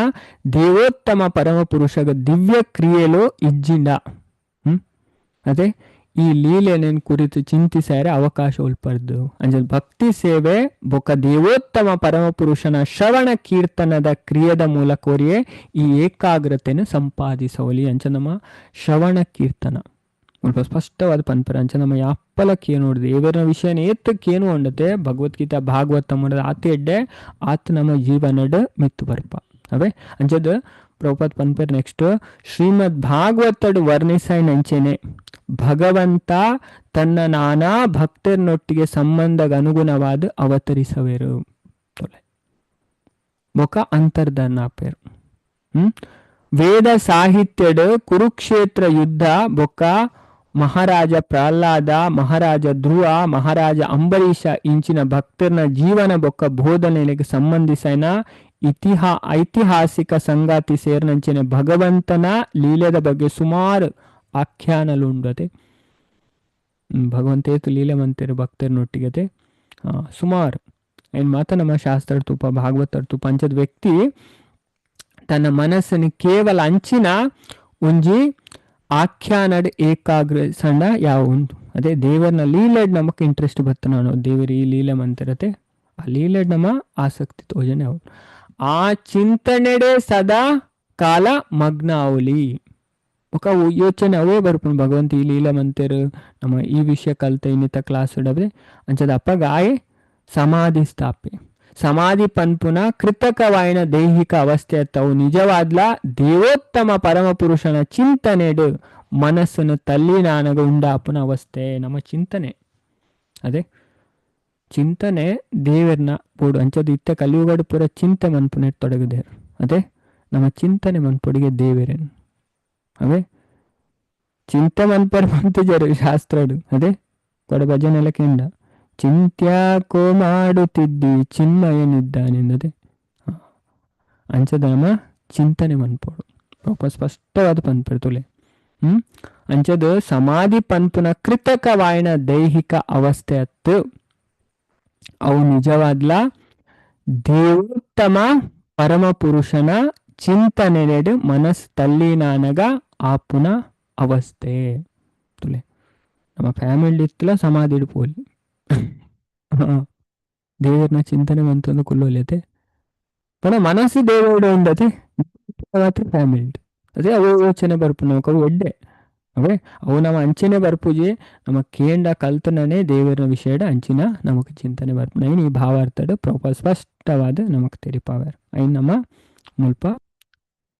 ದೇವೋತ್ತಮ ಪರಮ ಪುರುಷಗ ದಿವ್ಯ ಕ್ರಿಯೆಲು ಇಜ್ಜಿಂಡ ಅದೇ ಈ ಲೀಲೆನ ಕುರಿತು ಚಿಂತಿಸಾರೆ ಅವಕಾಶ ಉಲ್ಪರ್ದು ಅಂಜಲ್ ಭಕ್ತಿ ಸೇವೆ ಬೊಕ್ಕ ದೇವೋತ್ತಮ ಪರಮ ಪುರುಷನ ಶ್ರವಣ ಕೀರ್ತನದ ಕ್ರಿಯೆದ ಮೂಲಕೋರಿಯೇ ಈ ಏಕಾಗ್ರತೆಯನ್ನು ಸಂಪಾದಿಸೋಲಿ ಅಂಚ ನಮ್ಮ ಶ್ರವಣ ಕೀರ್ತನ ಸ್ವಲ್ಪ ಸ್ಪಷ್ಟವಾದ ಪನ್ಪರ ಅಂಚ ನಮ್ಮ ಯಾಪ್ಪಲಕ್ಕೆ ನೋಡಿದೆ ಇವರ ವಿಷಯನ ಏತಕ್ಕೇನು ಉಂಡತೆ ಭಗವದ್ಗೀತಾ ಭಾಗವತ ಮಾಡೋದು ಆತ ಎಡ್ಡೆ ಆತ ನಮ್ಮ ಜೀವನದ ಮಿತ್ತು ಬರ್ಪ ಅವೇ ಅಂಚದು ಪ್ರಭುಪಾದ ಪನ್ಪೇರ್ ನೆಕ್ಸ್ಟ್ ಶ್ರೀಮದ್ ಭಾಗವತಡು ವರ್ಣಿಸೈನ್ ಅಂಚೆನೆ ಭಗವಂತ ತನ್ನ ನಾನಾ ಭಕ್ತರನೊಟ್ಟಿಗೆ ಸಂಬಂಧಗ ಅನುಗುಣವಾದ ಅವತರಿಸವೇರು ಬೊಕ ಅಂತರ್ಧಾನ ಆಪೇರು. ವೇದ ಸಾಹಿತ್ಯಡ್ ಕುರುಕ್ಷೇತ್ರ ಯುದ್ಧ ಬೊಕ್ಕ ಮಹಾರಾಜ ಪ್ರಹ್ಲಾದ, ಮಹಾರಾಜ ಧ್ರುವ, ಮಹಾರಾಜ ಅಂಬರೀಷ ಇಂಚಿನ ಭಕ್ತರ್ನ ಜೀವನ ಬೊಕ್ಕ ಬೋಧನೆಗೆ ಸಂಬಂಧಿಸಿನ ಐತಿಹಾಸಿಕ ಸಂಗಾತಿ ಸೇರ್ನಂಚಿನ ಭಗವಂತನ ಲೀಲೆದ ಬಗ್ಗೆ ಸುಮಾರು ಆಖ್ಯಾನಲುಂಡತೆ. ಭಗವಂತ ಏತು ಲೀಲೆ ಮಂತಿರು ಭಕ್ತರನೊಟ್ಟಿಗತೆ ಸುಮಾರು ಏನು ಮಾತ ನಮ್ಮ ಶಾಸ್ತ್ರ ತುಪ ಭಾಗವತರ ತುಪ ಅಂಚದ ವ್ಯಕ್ತಿ ತನ್ನ ಮನಸ್ಸನ್ನು ಕೇವಲ ಅಂಚಿನ ಒಂಜಿ ಆಖ್ಯಾನಡ್ ಏಕಾಗ್ರ ಸಣ್ಣ ಯಾವ ಉಂಟು ಅದೇ ದೇವರನ ಲೀಲೆಡ್ ನಮಕ್ ಇಂಟ್ರೆಸ್ಟ್ ಬರ್ತನ ಅನ್ನೋ ದೇವರು ಈ ಲೀಲೆ ಮಂತಿರತೆ ಆ ಲೀಲೆಡ್ ನಮ್ಮ ಆಸಕ್ತಿ ತೋಜನೆ ಅವನು ಆ ಚಿಂತನೆಡೆ ಸದಾ ಕಾಲ ಮಗ್ನ ಅವಲಿ ఒక ಯೋಚನೆ ಅವೇ ಬರ್ಪುಂಡು ಭಗವಂತ ಈ ಲೀಲೆ ಮಂತಿರು ನಮ್ಮ ಈ ವಿಷಯ ಕಲ್ತ ಇನ್ನಿತ ಕ್ಲಾಸ್ ಇಡವೆ ಅಂಚದ ಅಪ್ಪಗಾಯೆ ಸಮಾಧಿ ಸ್ಥಾಪೆ ಸಮಾಧಿ ಪನ್ಪುನ ಕೃತಕವಾಯಿನ ದೈಹಿಕ ಅವಸ್ಥೆ ಅವು ನಿಜವಾದ್ಲ ದೇವೋತ್ತಮ ಪರಮ ಪುರುಷನ ಚಿಂತನೆಡು ಮನಸ್ಸನ್ನು ತಲ್ಲಿನಾನಗ ಉಂಡಾಪುನ ಅವಸ್ಥೆ ನಮ್ಮ ಚಿಂತನೆ ಅದೇ ಚಿಂತನೆ ದೇವರನ್ನ ಪೋಡು ಅಂಚದು ಇತ್ತ ಕಲಿಯುಗಡು ಪೂರ ಚಿಂತೆ ಮನ್ಪುನ ತೊಡಗಿದೇರು ಅದೇ ನಮ್ಮ ಚಿಂತನೆ ಮನ್ಪೊಡಿಗೆ ದೇವರೇನು ಅವೇ ಚಿಂತೆ ಮನ್ಪರ್ ಮಂತಿಜರು ಶಾಸ್ತ್ರಡು ಅದೇ ಕೊಡ ಭಜನೆಲ್ಲ ಕೆಂಡ ಚಿಂತ್ಯಾಕೋ ಮಾಡುತ್ತಿದ್ದಿ ಚಿನ್ಮಯನಿದ್ದಾನೆಂದದೆ ಅಂಚದ ನಮ್ಮ ಚಿಂತನೆ ಮನ್ಪೋಡು ಪಾಪ ಸ್ಪಷ್ಟವಾದ ಪನ್ಪರು ತುಲೆ ಅಂಚದು ಸಮಾಧಿ ಪನ್ಪುನ ಕೃತಕವಾಯಿನ ದೈಹಿಕ ಅವಸ್ಥೆ ಅತ್ತು ಅವು ನಿಜವಾದ್ಲ ದೇವೋತ್ತಮ ಪರಮ ಪುರುಷನ ಚಿಂತನೆಡು ಮನಸ್ ತಲ್ಲಿನಾನಗ ಆಪುನ ಅವಸ್ಥೆ ತುಲೆ ನಮ್ಮ ಫ್ಯಾಮಿಲಿ ಇತ್ತಲ ಸಮಾಧಿ ಇಡ್ಪೋಲಿ ದೇವರನ್ನ ಚಿಂತನೆ ಮಂತಂದು ಕುಲ್ಲೋಲ್ಯತೆ ಪಣ ಮನಸ್ಸು ದೇವೋಡು ಉಂಡತೆ ಮಾತ್ರ ಫ್ಯಾಮಿಲಿ ಅದೇ ಅವು ಯೋಚನೆ ಬರ್ಪು ನಮಕವು ಒಡ್ಡೆ ಅವೇ ಅವು ನಮ್ಮ ಅಂಚನೆ ಬರ್ಪುಜಿ ನಮ್ಮ ಕೇಂಡ ಕಲ್ತನೇ ದೇವರ ವಿಷಯಡ ಅಂಚಿನ ನಮಕ್ ಚಿಂತನೆ ಬರ್ಪು ಐನ್ ಈ ಭಾವಾರ್ಥಡು ಪ್ರಾಪರ್ ಸ್ಪಷ್ಟವಾದ ನಮಕ್ ತೆರಿಪಾವ್ಯಾರ ಐನ್ ನಮ್ಮ ಮುಲ್ಪ